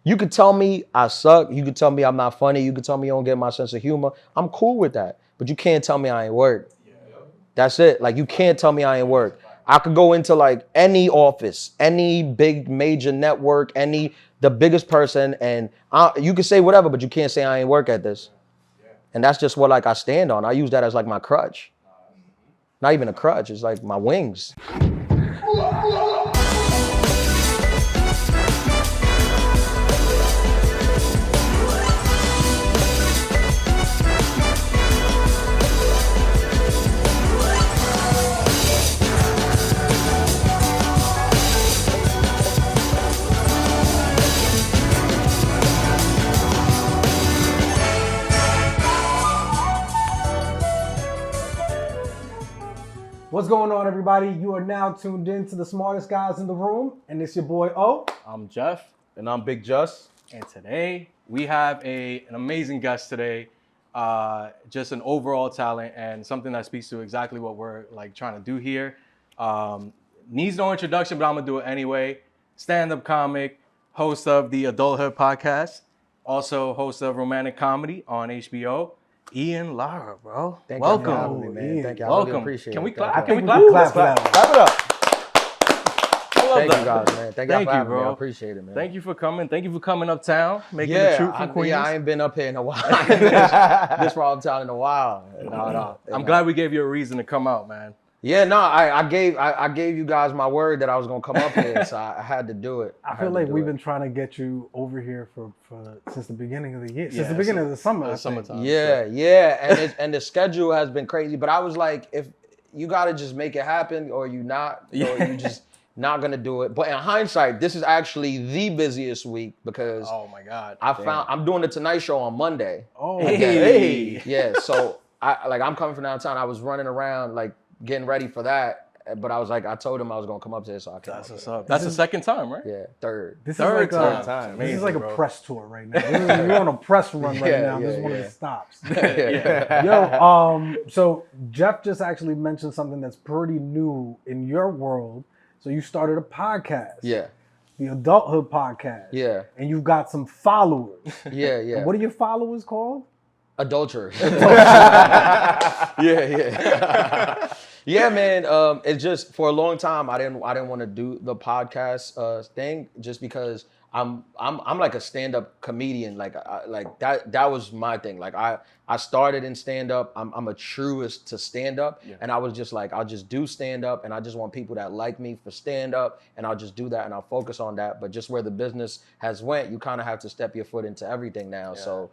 You could tell me I suck. You could tell me I'm not funny. You could tell me you don't get my sense of humor. I'm cool with that. But you can't tell me I ain't work. That's it. Like, you can't tell me I ain't work. I could go into like any office, any big major network, the biggest person, and you can say whatever, but you can't say I ain't work at this. And that's just what like I stand on. I use that as like my crutch. Not even a crutch. It's like my wings. What's going on, everybody? You are now tuned in to the smartest guys in the room, and it's your boy O. I'm Jeff. And I'm Big Just. And today we have an amazing guest today. Just an overall talent and something that speaks to exactly what we're like trying to do here. Needs no introduction, but I'm gonna do it anyway. Stand-up comic, host of the Adulthood podcast, also host of romantic comedy on HBO. Ian Lara, bro. Welcome. Thank you for having me, man. Thank you. I Welcome. really appreciate Can it. we clap? I Can think we we clap? can clap for that. Clap it up. I love Thank that. you guys, man. Thank you for having bro. me. I appreciate it, man. Thank you for coming. Thank you for coming uptown, making the truth from Queens. Yeah, I ain't been up here in a while. this from uptown in a while. No. I'm glad we gave you a reason to come out, man. Yeah, no, I gave you guys my word that I was gonna come up here, so I had to do it. I feel like we've been trying to get you over here for since the beginning of the year, since the beginning of the summer. Summertime. Yeah, and the schedule has been crazy. But I was like, if you gotta just make it happen, or you not, or you just not gonna do it. But in hindsight, this is actually the busiest week because Oh my God. I'm doing the Tonight Show on Monday. Oh, Hey. Yeah, so I'm coming from downtown. I was running around like getting ready for that, but I was like, I told him I was gonna come up there, so I came. That's what's up. That's the second time, right? Yeah, third. This Third is like time. this Amazing, is like bro. a press tour right now. You're on a press run right now. This is one of yeah. the stops. Yeah. Yo, so Jeff just actually mentioned something that's pretty new in your world. So you started a podcast. Yeah. The Adulthood podcast. Yeah. And you've got some followers. Yeah. And what are your followers called? Adultery. Yeah. Yeah, man. It's just for a long time I didn't want to do the podcast thing just because I'm like a stand-up comedian. Like that was my thing. Like I started in stand-up. I'm a truest to stand-up, and I was just like, I'll just do stand-up, and I just want people that like me for stand-up, and I'll just do that, and I'll focus on that. But just where the business has went, you kind of have to step your foot into everything now. Yeah.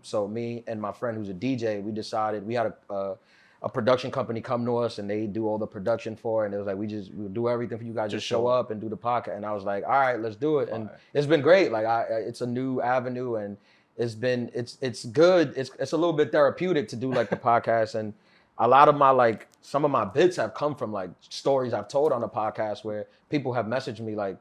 So me and my friend who's a DJ, we decided we had a production company come to us and they do all the production for it. And it was like, we'll do everything for you guys. Just show up and do the podcast. And I was like, all right, let's do it. And it's been great. Like it's a new avenue and it's good. It's a little bit therapeutic to do like the podcast. And a lot of some of my bits have come from like stories I've told on the podcast where people have messaged me like,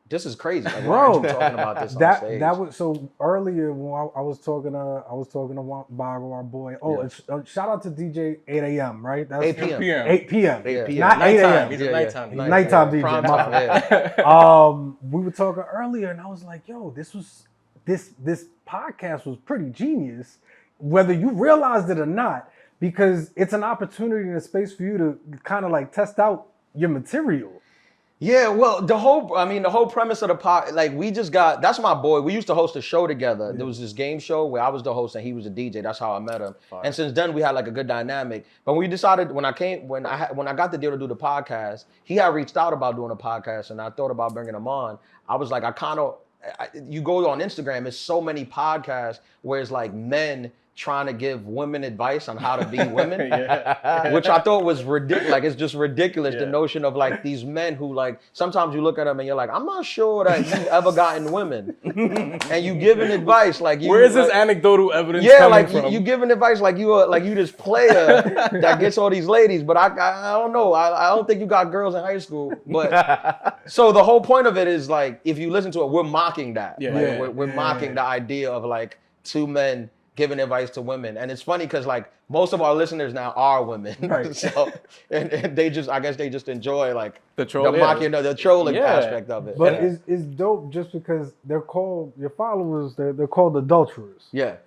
this is crazy. Like, why aren't you talking about this on stage? That was so earlier when I was talking to Bob, our boy. Oh, shout out to DJ 8 a.m. Right? That's 8 p.m. 8 p.m. Yeah. Not 8 a.m. He's a nighttime. Yeah. Nighttime DJ. Prime My time, fault. We were talking earlier, and I was like, "Yo, this podcast was pretty genius, whether you realized it or not, because it's an opportunity and a space for you to kind of like test out your material." Yeah, well, the whole premise of the pod, like that's my boy. We used to host a show together. Yeah. There was this game show where I was the host and he was a DJ. That's how I met him. Fine. And since then we had like a good dynamic. But we decided when I got the deal to do the podcast, he had reached out about doing a podcast and I thought about bringing him on. I was like, you go on Instagram, it's so many podcasts where it's like men trying to give women advice on how to be women, which I thought was ridiculous. Like, it's just ridiculous, the notion of like these men who like, sometimes you look at them and you're like, I'm not sure that you've ever gotten women. And you giving advice like you. Where is this anecdotal evidence coming from? You giving advice like you this player that gets all these ladies, but I don't know. I don't think you got girls in high school. But so the whole point of it is like, if you listen to it, we're mocking that. We're mocking the idea of like two men giving advice to women. And it's funny because like most of our listeners now are women. Right. So and they just, I guess they just enjoy like The troll, the trolling Yeah. aspect of it. But yeah. it's dope just because they're called, your followers, they're called adulterers. Yeah.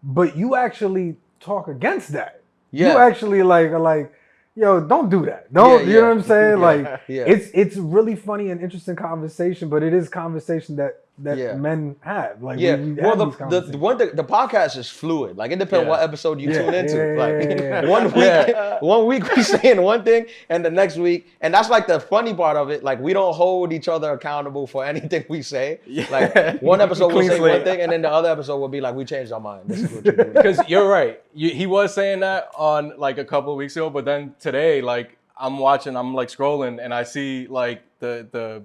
But you actually talk against that. Yeah. You actually are like, yo, don't do that. Don't, you know what I'm saying? Like, Yeah. it's really funny and interesting conversation, but it is conversation that Yeah. men have. Like, Yeah, we well, have these the conversations. one thing, the podcast is fluid. Like, it depends Yeah. what episode you tune into. Yeah. Like, one week we saying one thing, and the next week, and that's like the funny part of it. Like, we don't hold each other accountable for anything we say. Yeah. Like, one episode we'll Clean say slate. one thing, and then the other episode will be like, we changed our mind. This is what you do. Because you're right. He was saying that on like a couple of weeks ago, but then today, like I'm like scrolling, and I see like the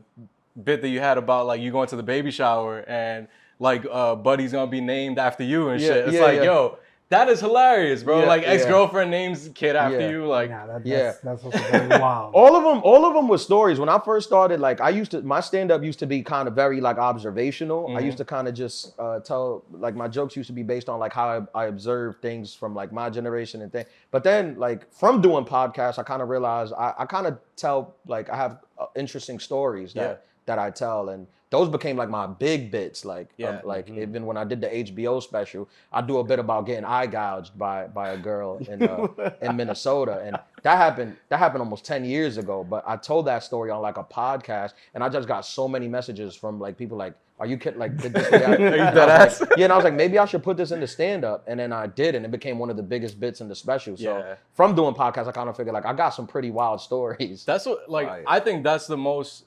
bit that you had about like you going to the baby shower and like Buddy's gonna be named after you and shit. It's like, yo, that is hilarious, bro. Yeah, like yeah. ex-girlfriend names kid after Yeah. you. Like, Nah, Yeah. that's also very wild. All of them were stories. When I first started, like my stand-up used to be kind of very like observational. I used to kind of just tell, like my jokes used to be based on like how I observed things from like my generation and things. But then like from doing podcasts, I kind of realized I kind of tell, like I have interesting stories that I tell, and those became like my big bits. Like, even when I did the HBO special, I do a bit about getting eye gouged by a girl in Minnesota, and that happened almost 10 years ago. But I told that story on like a podcast, and I just got so many messages from like people like, "Are you kidding? Like, did this?" Are you dead ass? Like, yeah, and I was like, maybe I should put this in the stand up, and then I did, and it became one of the biggest bits in the special. So from doing podcasts, I kind of figured like I got some pretty wild stories. that's what I think that's the most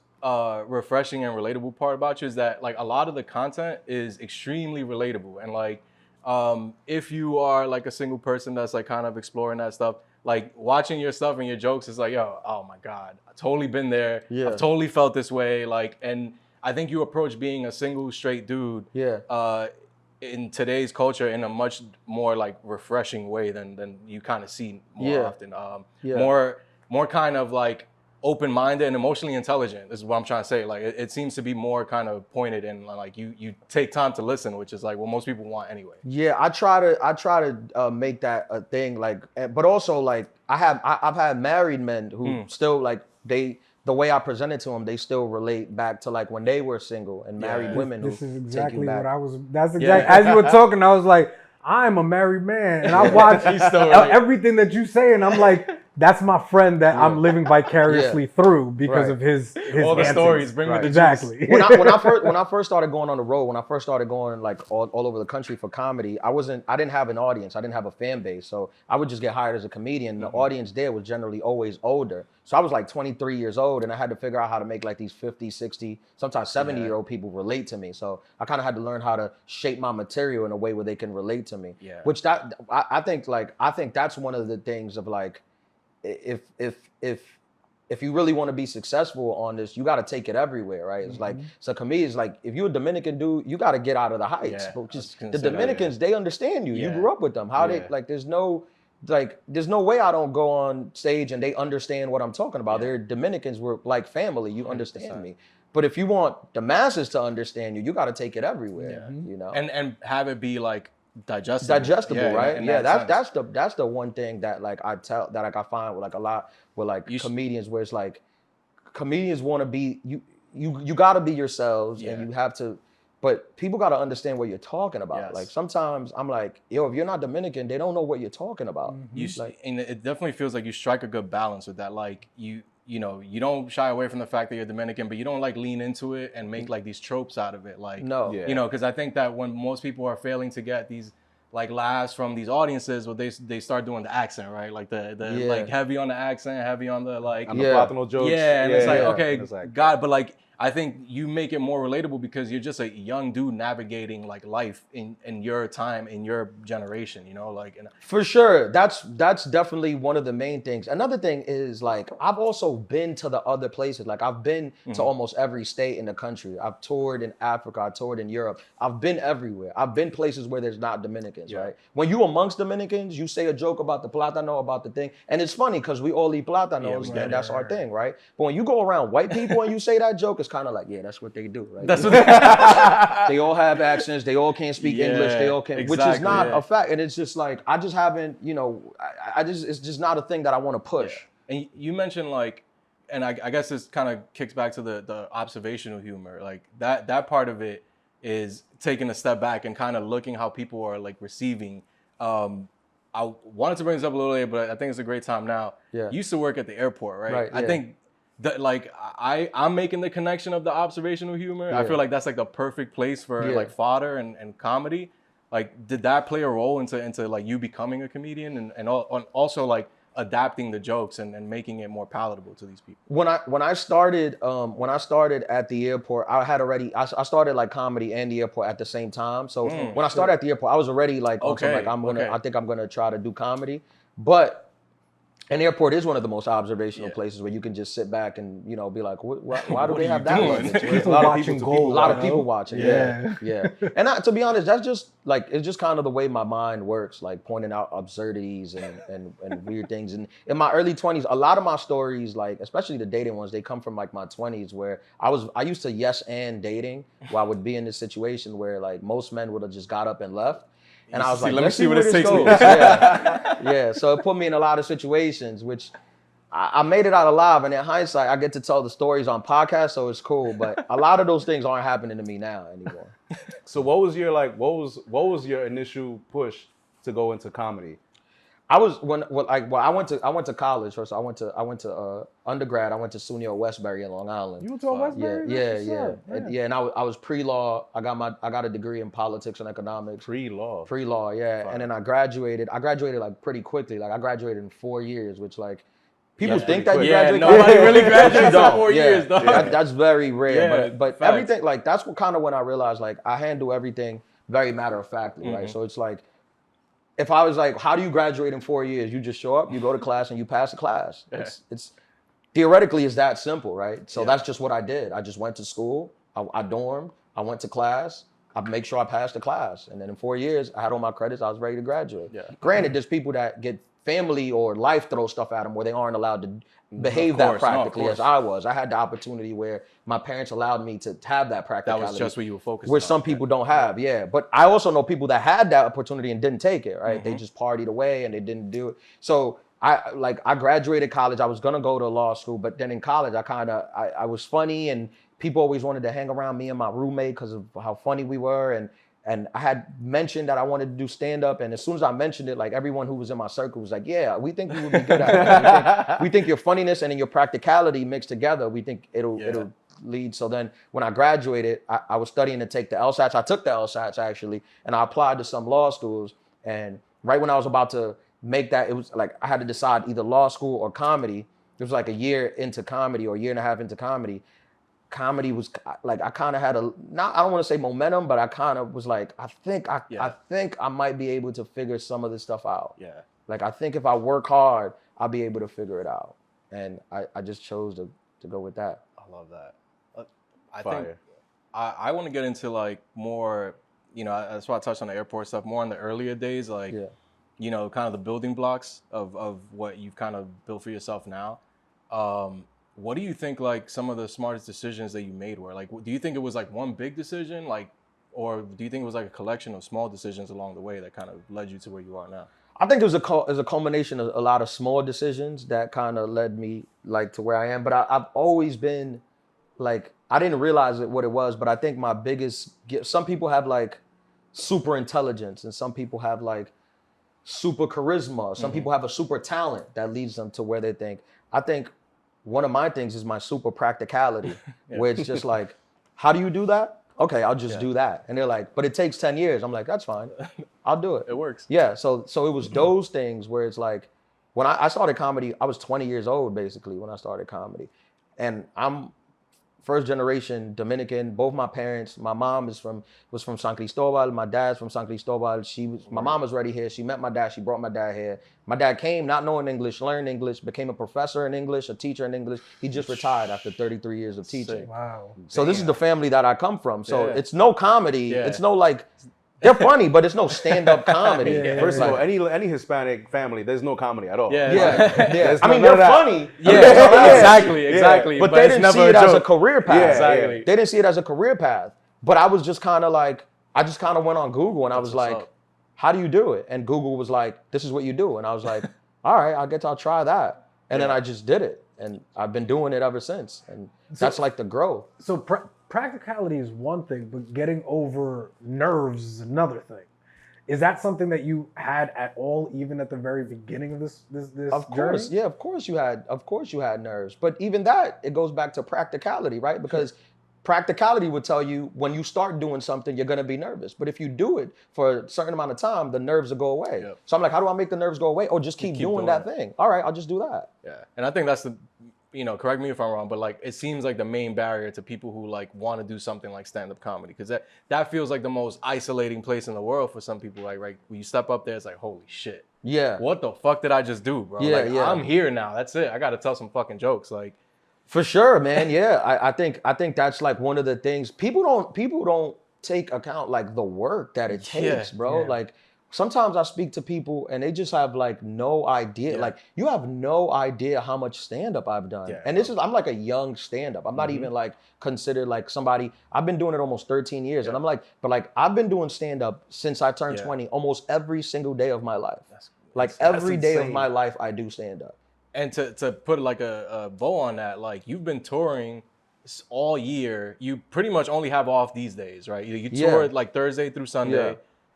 refreshing and relatable part about you is that like a lot of the content is extremely relatable, and like if you are like a single person that's like kind of exploring that stuff, like watching your stuff and your jokes is like, yo, oh my God, I've totally been there. I've totally felt this way. Like, and I think you approach being a single straight dude in today's culture in a much more like refreshing way than you kind of see more often. More kind of like open-minded and emotionally intelligent is what I'm trying to say. Like it seems to be more kind of pointed, and like you take time to listen, which is like what most people want anyway. Yeah, I try to make that a thing. Like, but also like I've had married men who still like the way I presented to them, they still relate back to like when they were single, and married women. This who is take you exactly back. what I was. That's exactly as you were talking. I was like, I'm a married man, and I watch everything that you say, and I'm like, that's my friend that I'm living vicariously through because of his all the answers. stories. Bring me the exactly. when I first started going on the road, when I first started going like all over the country for comedy, I didn't have an audience, I didn't have a fan base, so I would just get hired as a comedian. And the audience there was generally always older, so I was like 23 years old, and I had to figure out how to make like these 50, 60, sometimes 70-year-old people relate to me. So I kind of had to learn how to shape my material in a way where they can relate to me. Yeah. Which I think that's one of the things of like, if you really want to be successful on this, you got to take it everywhere, right? It's like, so comedians, like if you're a Dominican dude, you got to get out of the heights. But just the Dominicans, they understand you. You grew up with them. How they like? There's no way I don't go on stage and they understand what I'm talking about. They're Dominicans. We're like family. You understand me. But if you want the masses to understand you, you got to take it everywhere. You know, and have it be like digestible, right? Yeah, that's the one thing that like I find with like a lot with like comedians, where it's like comedians want to be you got to be yourselves, and you have to, but people got to understand what you're talking about. Like sometimes I'm like, yo, if you're not Dominican, they don't know what you're talking about. And it definitely feels like you strike a good balance with that. Like you don't shy away from the fact that you're Dominican, but you don't like lean into it and make like these tropes out of it. Like, because I think that when most people are failing to get these like laughs from these audiences, well, they start doing the accent, right? Like the like heavy on the accent, heavy on the like on the Platano jokes. Yeah, and it's like, okay, it's like, God, but like I think you make it more relatable because you're just a young dude navigating like life in your time, in your generation, like. For sure, that's definitely one of the main things. Another thing is like I've also been to the other places. Like I've been to almost every state in the country. I've toured in Africa. I toured in Europe. I've been everywhere. I've been places where there's not Dominicans, right? When you amongst Dominicans, you say a joke about the plátano, about the thing, and it's funny because we all eat plátanos, and that's our thing, right? But when you go around white people and you say that joke, it's kind of like, yeah, that's what they do, right? That's what They all have accents. They all can't speak English. They all can, which is not a fact. And it's just like, I just haven't, it's just not a thing that I want to push. Yeah. And you mentioned like, and I guess this kind of kicks back to the observational humor. Like that part of it is taking a step back and kind of looking how people are like receiving. I wanted to bring this up a little later, but I think it's a great time now. Yeah. You used to work at the airport, right? Right. I think that like I'm making the connection of the observational humor. Yeah. I feel like that's like the perfect place for like fodder and comedy. Like, did that play a role into like you becoming a comedian and also like adapting the jokes and making it more palatable to these people? When I started at the airport, I started like comedy and the airport at the same time. So when I started at the airport, I was already like, I think I'm gonna try to do comedy. But an airport is one of the most observational places where you can just sit back and be like, why do they have that luggage? People watching gold. A lot of people watching. Yeah. And to be honest, that's just like, it's just kind of the way my mind works, like pointing out absurdities and weird things. And in my early 20s, a lot of my stories, like especially the dating ones, they come from like my 20s where I used to yes and dating, where I would be in this situation where like most men would have just got up and left. And I was like, let's see where this takes me. Yeah. So it put me in a lot of situations, which I made it out alive. And in hindsight, I get to tell the stories on podcasts, so it's cool. But a lot of those things aren't happening to me now anymore. So what was your initial push to go into comedy? I went to college first. I went to undergrad. I went to SUNY Westbury in Long Island. You went to Westbury? Yeah. And I was pre-law. I got a degree in politics and economics. Pre-law, yeah. Fine. And then I graduated. I graduated like pretty quickly. Like I graduated in 4 years, which like people think that you graduate. Nobody really graduates in 4 years, dog. That's very rare. Yeah, but everything, like that's what kind of when I realized like I handle everything very matter of factly, right? So it's like, if I was like, how do you graduate in 4 years? You just show up, you go to class, and you pass the class. It's theoretically it's that simple, right? So that's just what I did. I just went to school, I dormed, I went to class, I make sure I passed the class, and then in 4 years, I had all my credits, I was ready to graduate. Yeah. Granted, there's people that get family or life throw stuff at them where they aren't allowed to behave that practically as I was. I had the opportunity where my parents allowed me to have that practicality. That was just what you were focused on. Which some people don't have, But I also know people that had that opportunity and didn't take it, right? They just partied away and they didn't do it. So I graduated college. I was gonna go to law school, but then in college, I was funny and people always wanted to hang around me and my roommate because of how funny we were. And I had mentioned that I wanted to do stand-up, and as soon as I mentioned it, like everyone who was in my circle was like, yeah, we think you would be good at it. We think your funniness and your practicality mixed together, we think it'll lead. So then when I graduated, I was studying to take the LSATs. I took the LSATs actually, and I applied to some law schools. And right when I was about to make that, it was like I had to decide either law school or comedy. It was like a year into comedy or a year and a half into comedy. Comedy was like, I kind of had I don't want to say momentum, but I kind of was like, I think I might be able to figure some of this stuff out. Yeah. Like, I think if I work hard, I'll be able to figure it out. And I just chose to go with that. I love that. I think I want to get into like more, that's why I touched on the airport stuff, more in the earlier days, like, kind of the building blocks of what you've kind of built for yourself now. What do you think, like, some of the smartest decisions that you made were? Like, do you think it was, like, one big decision, like, or do you think it was, like, a collection of small decisions along the way that kind of led you to where you are now? I think it was a culmination of a lot of small decisions that kind of led me, like, to where I am. But I've always been, like, I didn't realize what it was, but I think my biggest gift, some people have, like, super intelligence, and some people have, like, super charisma. Some people have a super talent that leads them to where they think. I think one of my things is my super practicality, where it's just like, how do you do that? Okay, I'll just do that. And they're like, but it takes 10 years. I'm like, that's fine. I'll do it. It works. Yeah, so it was those things where it's like, when I started comedy, I was 20 years old, basically, when I started comedy. And I'm first generation Dominican. Both my parents, my mom was from San Cristobal. My dad's from San Cristobal. My mom was already here. She met my dad. She brought my dad here. My dad came not knowing English, learned English, became a professor in English, a teacher in English. He just retired after 33 years of teaching. Wow. So this is the family that I come from. So it's no comedy. Yeah. It's no like They're funny, but it's no stand-up comedy. Yeah. First of all, Like, any Hispanic family, there's no comedy at all. Yeah. yeah. I mean, none they're of that. funny. Yeah, exactly. But they it's didn't never see it a as a joke. career path. Yeah, Exactly. They didn't see it as a career path. But I was just kind of like, I just kind of went on Google and I was what's like, up. how do you do it? And Google was like, this is what you do. And I was like, all right, I guess I'll try that. And then I just did it. And I've been doing it ever since. And that's like the growth. So practicality is one thing, but getting over nerves is another thing. Is that something that you had at all, even at the very beginning of this Of course, journey? yeah, of course you had nerves. But even that, it goes back to practicality, right? Because practicality would tell you when you start doing something, you're gonna be nervous. But if you do it for a certain amount of time, the nerves will go away. Yep. So I'm like, how do I make the nerves go away? Oh, just keep doing that thing. All right, I'll just do that. Yeah, and I think that's the, correct me if I'm wrong, but like it seems like the main barrier to people who like want to do something like stand-up comedy, because that feels like the most isolating place in the world for some people. Like, right, when you step up there, it's like, holy shit, Yeah. what the fuck did I just do, bro? Yeah, like, yeah. I'm here now. That's it. I got to tell some fucking jokes. Like, For sure, man. Yeah, I think that's like one of the things people don't take account, like the work that it takes, bro. yeah. Like sometimes I speak to people and they just have like no idea. Yeah. Like you have no idea how much stand up I've done. Yeah, And I'm like a young stand up. I'm not even like considered like somebody. I've been doing it almost 13 years, and I'm like, but like I've been doing stand up since I turned 20, almost every single day of my life. Like every day of insane. my life, I do stand up. and to put like a bow on that, like you've been touring all year. You pretty much only have off these days, right? You tour like Thursday through Sunday. Yeah.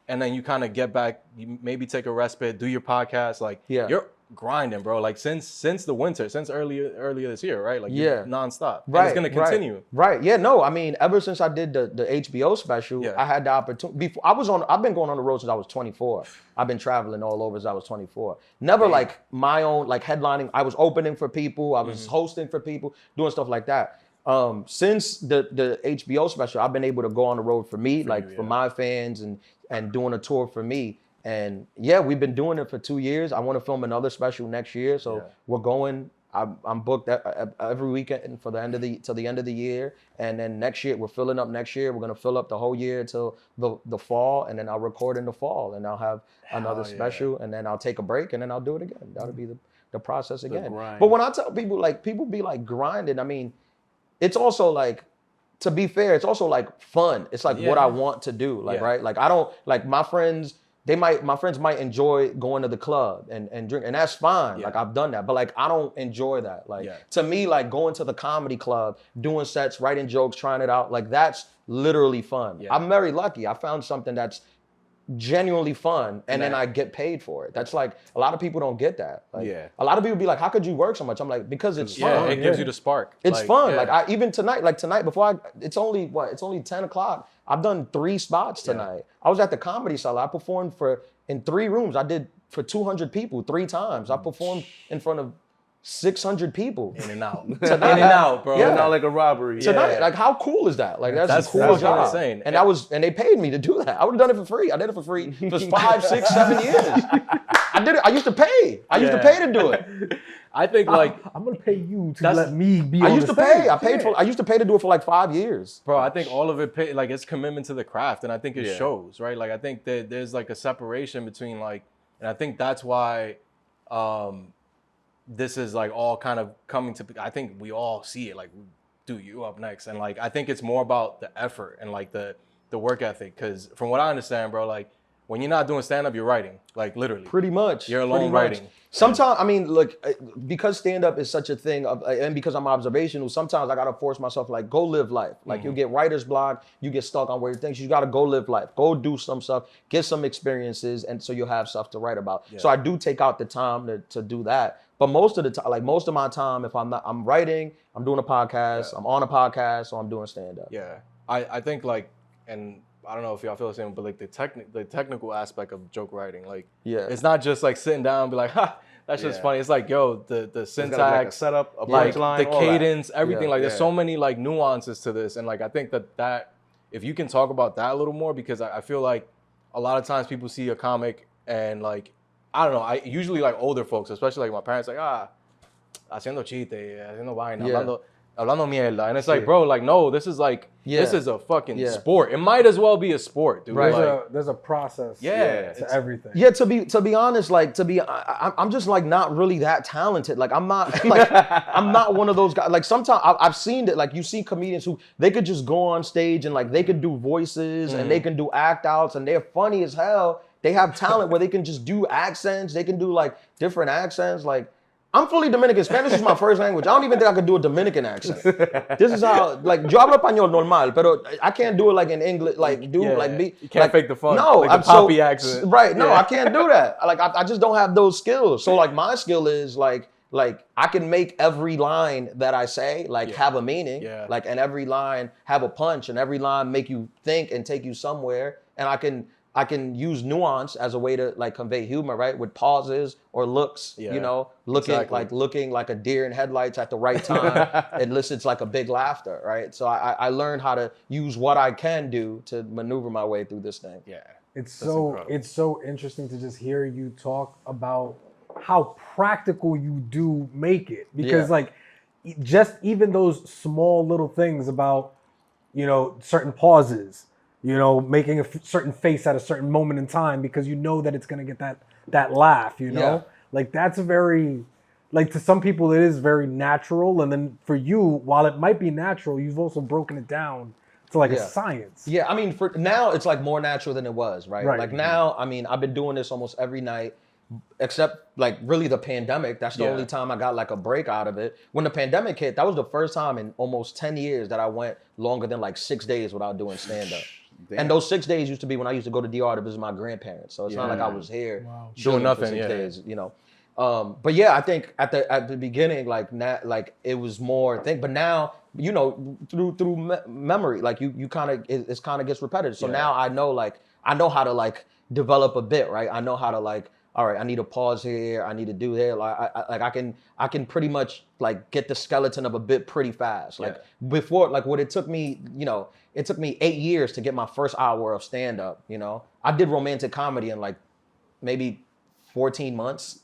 And then you kind of get back, you maybe take a respite, do your podcast. Like you're grinding, bro. Like since the winter, since earlier this year, right? Like you're nonstop. Right. And it's gonna continue. Right. Yeah. No. I mean, ever since I did the HBO special, I had the opportunity. I've been going on the road since I was 24. I've been traveling all over since I was 24. Never like my own like headlining. I was opening for people. I was hosting for people, doing stuff like that. Since the HBO special, I've been able to go on the road for me, for my fans and doing a tour for me. And yeah, we've been doing it for 2 years. I want to film another special next year. So we're going, I'm booked every weekend for the end of till the end of the year. And then next year, we're filling up next year. We're going to fill up the whole year till the fall. And then I'll record in the fall and I'll have another special and then I'll take a break and then I'll do it again. That'll be the process again. But when I tell people, like people be like grinding, I mean, it's also like, to be fair, it's also like fun. It's like what I want to do. Like, right? Like I don't like my friends might enjoy going to the club and drink, and that's fine. Like I've done that, but like I don't enjoy that. Like to me, like going to the comedy club, doing sets, writing jokes, trying it out, like that's literally fun. I'm very lucky. I found something that's genuinely fun, and then I get paid for it. That's like a lot of people don't get that. Like, a lot of people be like, "How could you work so much?" I'm like, because it's fun. It gives you the spark. It's fun. Like I even tonight, before it's only 10 o'clock. I've done 3 spots tonight. I was at the Comedy Cellar. I performed in 3 rooms. I did for 200 people 3 times. I performed in front of 600 people. In and out. Tonight. In and out, bro. Yeah. Not like a robbery. Tonight, like how cool is that? Like that's a cool that's job. insane. And and they paid me to do that. I would have done it for free. I did it for free for 5, 6, 7 years. I did it. I used to pay. I used to pay to do it. I think like I'm gonna pay you to let me be I on used the to pay. stage. I used to pay to do it for like 5 years. bro, I think all of it, like, it's commitment to the craft, and I think it shows, right? Like, I think that there's like a separation between like, and I think that's why, this is like all kind of coming to. I think we all see it. Like, dude, you up next, and like, I think it's more about the effort and like the work ethic. Because from what I understand, bro, like when you're not doing stand up, you're writing, like literally. Pretty much. You're alone writing. Sometimes, I mean, look, because stand-up is such a thing, and because I'm observational, sometimes I got to force myself, like, go live life. Like, you get writer's block, you get stuck on where you think you got to go live life. Go do some stuff, get some experiences, and so you'll have stuff to write about. So I do take out the time to do that. But most of the time, like, most of my time, if I'm writing, I'm doing a podcast, I'm on a podcast, or I'm doing stand-up. Yeah. I think, like, and I don't know if y'all feel the same, but like the technical aspect of joke writing, like, it's not just like sitting down and be like, ha, that's just funny. It's like, yo, the syntax, like a setup, a like punchline, the all cadence, that. everything. Like, there's so many like nuances to this, and like I think that if you can talk about that a little more, because I feel like a lot of times people see a comic and like, I don't know, I usually like older folks, especially like my parents, like haciendo chiste, haciendo vaina, hablando. hablando mierda. And it's like, bro, like, no, this is like, this is a fucking sport. It might as well be a sport, dude. Right. Like, There's a process to everything. Yeah, to be honest, like I'm just like not really that talented. Like I'm not like I'm not one of those guys. Like sometimes I've seen it. Like you see comedians who they could just go on stage and like they could do voices and they can do act outs and they're funny as hell. They have talent where they can just do accents. They can do like different accents. Like I'm fully Dominican. Spanish is my first language. I don't even think I could do a Dominican accent. This is how, like, yo hablo español normal, pero I can't do it like in English, like, be. You can't fake the fun. No, like the poppy accent. Right, no, I can't do that. Like, I just don't have those skills. So, like, my skill is, like I can make every line that I say, like, have a meaning. Yeah. Like, and every line have a punch, and every line make you think and take you somewhere. And I can use nuance as a way to like convey humor, right? With pauses or looks, you know, looking like a deer in headlights at the right time. It elicits like a big laughter, right? So I learned how to use what I can do to maneuver my way through this thing. Yeah. It's so interesting to just hear you talk about how practical you do make it, because like just even those small little things about, you know, certain pauses, you know, making a certain face at a certain moment in time because you know that it's gonna get that laugh, you know, like that's a very, like to some people it is very natural, and then for you, while it might be natural, you've also broken it down to like a science. Yeah, I mean, for now it's like more natural than it was, right? Like now, I mean, I've been doing this almost every night, except like really the pandemic. That's the only time I got like a break out of it. When the pandemic hit, that was the first time in almost 10 years that I went longer than like 6 days without doing stand-up. And those 6 days used to be when I used to go to DR to visit my grandparents. So it's not like I was here doing nothing. For 6 days, you know. But yeah, I think at the beginning, like it was more thing. But now, you know, through memory, like you kind of it's kind of gets repetitive. So now I know how to like develop a bit, right? I know how to like, all right, I need to pause here. I need to do there. Like I can pretty much like get the skeleton of a bit pretty fast. Like before, like what it took me, you know, it took me 8 years to get my first hour of stand up. You know, I did romantic comedy in like maybe 14 months.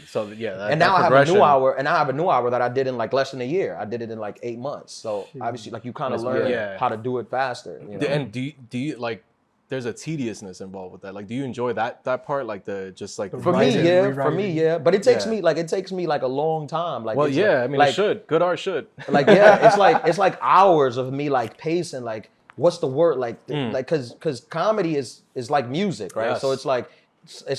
So yeah, and now I have a new hour, and I have a new hour that I did in like less than a year. I did it in like 8 months. So obviously, like you kind of learn how to do it faster. You know? And do you like? There's a tediousness involved with that. Like, do you enjoy that part? Like for me, yeah. But it takes me like a long time. Like, well, yeah, I mean, it should. Good art should. Like, yeah, it's like hours of me like pacing. Like, what's the word? Like, because comedy is like music, right? Yes. So it's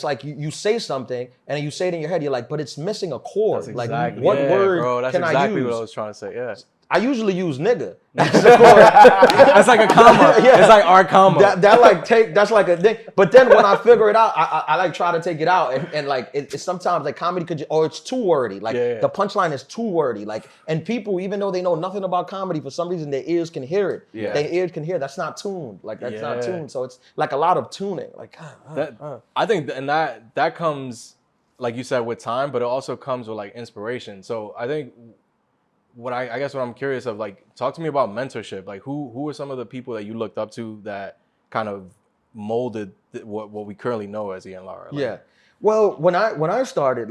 like you say something and you say it in your head. You're like, but it's missing a chord. That's like, exactly, what word bro, that's can exactly I use? what I was trying to say. Yeah. I usually use nigga. That's like a comma. It's like our comma. That's like a thing. But then when I figure it out, I like try to take it out and like it's sometimes like comedy could or it's too wordy. Like the punchline is too wordy. Like, and people, even though they know nothing about comedy, for some reason their ears can hear it. Yeah. Their ears can hear that's not tuned. Like that's not tuned. So it's like a lot of tuning. Like I think and that comes, like you said, with time, but it also comes with like inspiration. So I think I guess what I'm curious of, like, talk to me about mentorship. Like, who are some of the people that you looked up to that kind of molded what we currently know as Ian Lara? Like, yeah. Well, when I started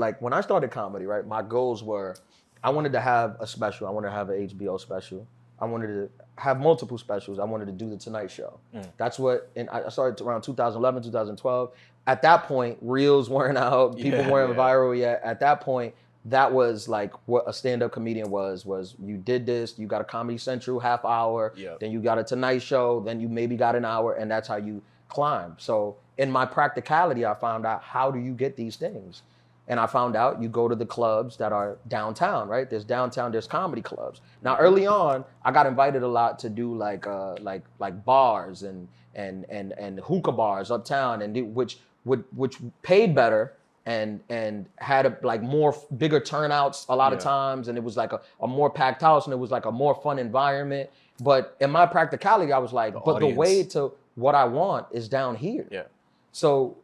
comedy, right, my goals were I wanted to have a special. I wanted to have an HBO special. I wanted to have multiple specials. I wanted to do the Tonight Show. That's what, and I started around 2011, 2012. At that point, reels weren't out. People weren't viral yet. At that point, that was like what a stand-up comedian was you did this, you got a Comedy Central half hour, then you got a Tonight Show, then you maybe got an hour, and that's how you climb. So in my practicality, I found out how do you get these things? And I found out you go to the clubs that are downtown, right? There's comedy clubs. Now early on, I got invited a lot to do like bars and hookah bars uptown, and which paid better and had bigger turnouts a lot of times, and it was like a more packed house, and it was like a more fun environment. But in my practicality, I was like, the way to what I want is down here. Yeah. So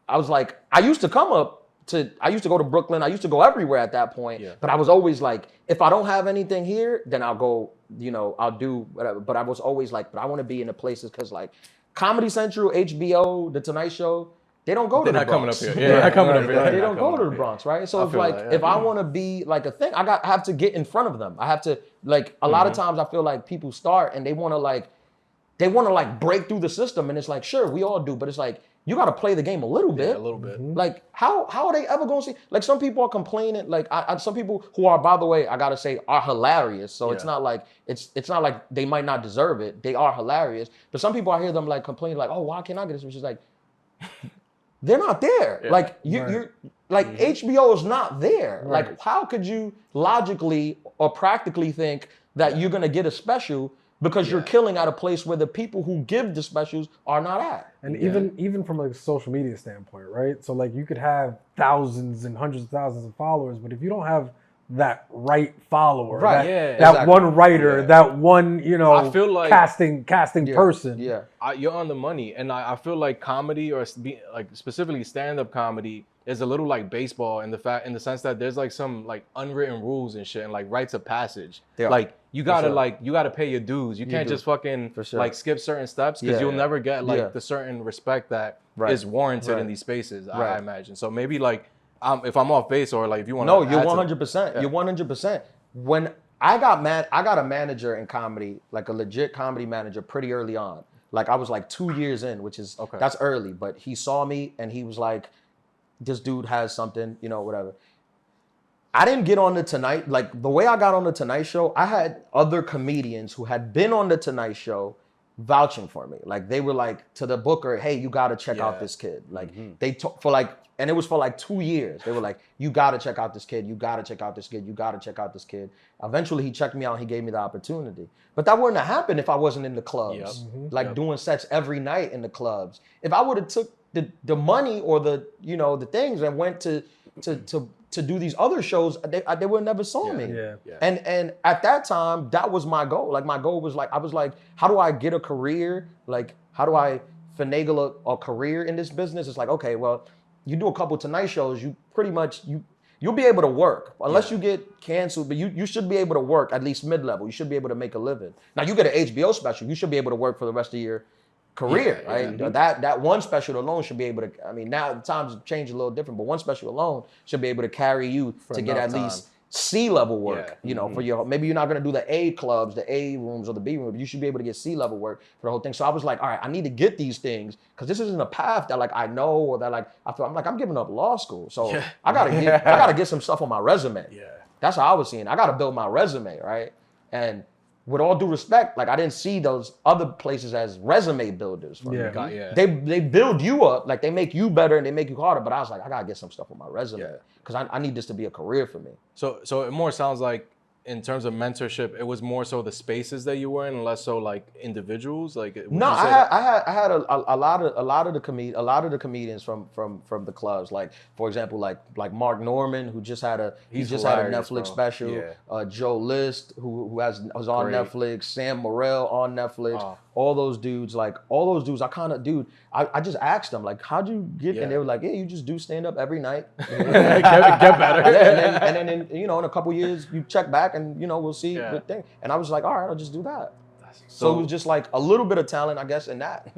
I was like, I used to go to Brooklyn, I used to go everywhere at that point, but I was always like, if I don't have anything here, then I'll go, you know, I'll do whatever. But I was always like, but I want to be in the places, because like Comedy Central, HBO, The Tonight Show, they don't go to They're the not coming up Bronx. here. Yeah, they're not coming up here. They don't go to the Bronx, right? So I it's feel like that, yeah. if I want to be like a thing, I have to get in front of them. I have to like a lot of times I feel like people start and they want to break through the system, and it's like sure we all do, but it's like you got to play the game a little bit. A little bit. Like how are they ever going to see? Like some people are complaining. Like some people who are, by the way, I gotta say, are hilarious. So it's not like it's not like they might not deserve it. They are hilarious. But some people I hear them like complaining like, oh, why can't I get this? Which is like they're not there. Yeah. Like you're like HBO is not there. Right. Like how could you logically or practically think that you're gonna get a special? Because you're killing at a place where the people who give the specials are not at. And even from a social media standpoint, right? So like you could have thousands and hundreds of thousands of followers, but if you don't have that right follower, that one writer, that one, I feel like casting person. Yeah. You're on the money. And I feel like comedy or like specifically stand-up comedy is a little like baseball in the sense that there's like some like unwritten rules and shit and like rites of passage. Like you gotta pay your dues. You can't just fucking like skip certain steps because you'll never get like the certain respect that is warranted in these spaces. I imagine. So maybe like if I'm off base or like if you want to. No, you're 100%. You're 100%. When I got a manager in comedy, like a legit comedy manager, pretty early on. Like I was like 2 years in, which is that's early. But he saw me and he was like, this dude has something, whatever. I didn't get on the Tonight, like the way I got on the Tonight Show, I had other comedians who had been on the Tonight Show vouching for me. Like they were like to the booker, hey, you got to check out this kid. Like they took for like, and it was for like 2 years. They were like, you got to check out this kid. You got to check out this kid. You got to check out this kid. Eventually he checked me out and he gave me the opportunity. But that wouldn't have happened if I wasn't in the clubs, doing sets every night in the clubs. If I would have took the money or the things and went to do these other shows, they would never saw me. And at that time, that was my goal. Like my goal was like, I was like, how do I get a career? Like, how do I finagle a career in this business? It's like, okay, well, you do a couple Tonight shows, you pretty much, you'll be able to work. Unless you get canceled, but you should be able to work at least mid-level. You should be able to make a living. Now you get an HBO special, you should be able to work for the rest of your career, right? That one special alone should be able to, I mean, now the times have changed a little different, but one special alone should be able to carry you to get at least C-level work, for your, maybe you're not gonna do the A clubs, the A rooms or the B rooms, but you should be able to get C-level work for the whole thing. So I was like, all right, I need to get these things because this isn't a path that like I know or that like I feel, I'm giving up law school. So I gotta get some stuff on my resume. That's how I was seeing it. I gotta build my resume, right? And with all due respect, like I didn't see those other places as resume builders for me. They build you up, like they make you better and they make you harder. But I was like, I gotta get some stuff on my resume because I need this to be a career for me. So it more sounds like in terms of mentorship, it was more so the spaces that you were in, and less so like individuals. Like no, I had a lot of the comedians from the clubs. Like for example, like Mark Norman, who just had a Netflix special. Joe List, who was on Netflix. Sam Morril on Netflix. All those dudes, I just asked them like, how'd you get? And they were like, yeah, you just do stand up every night. get better. And then in a couple years you check back and we'll see the thing. And I was like, all right, I'll just do that. So it was just like a little bit of talent, I guess, in that.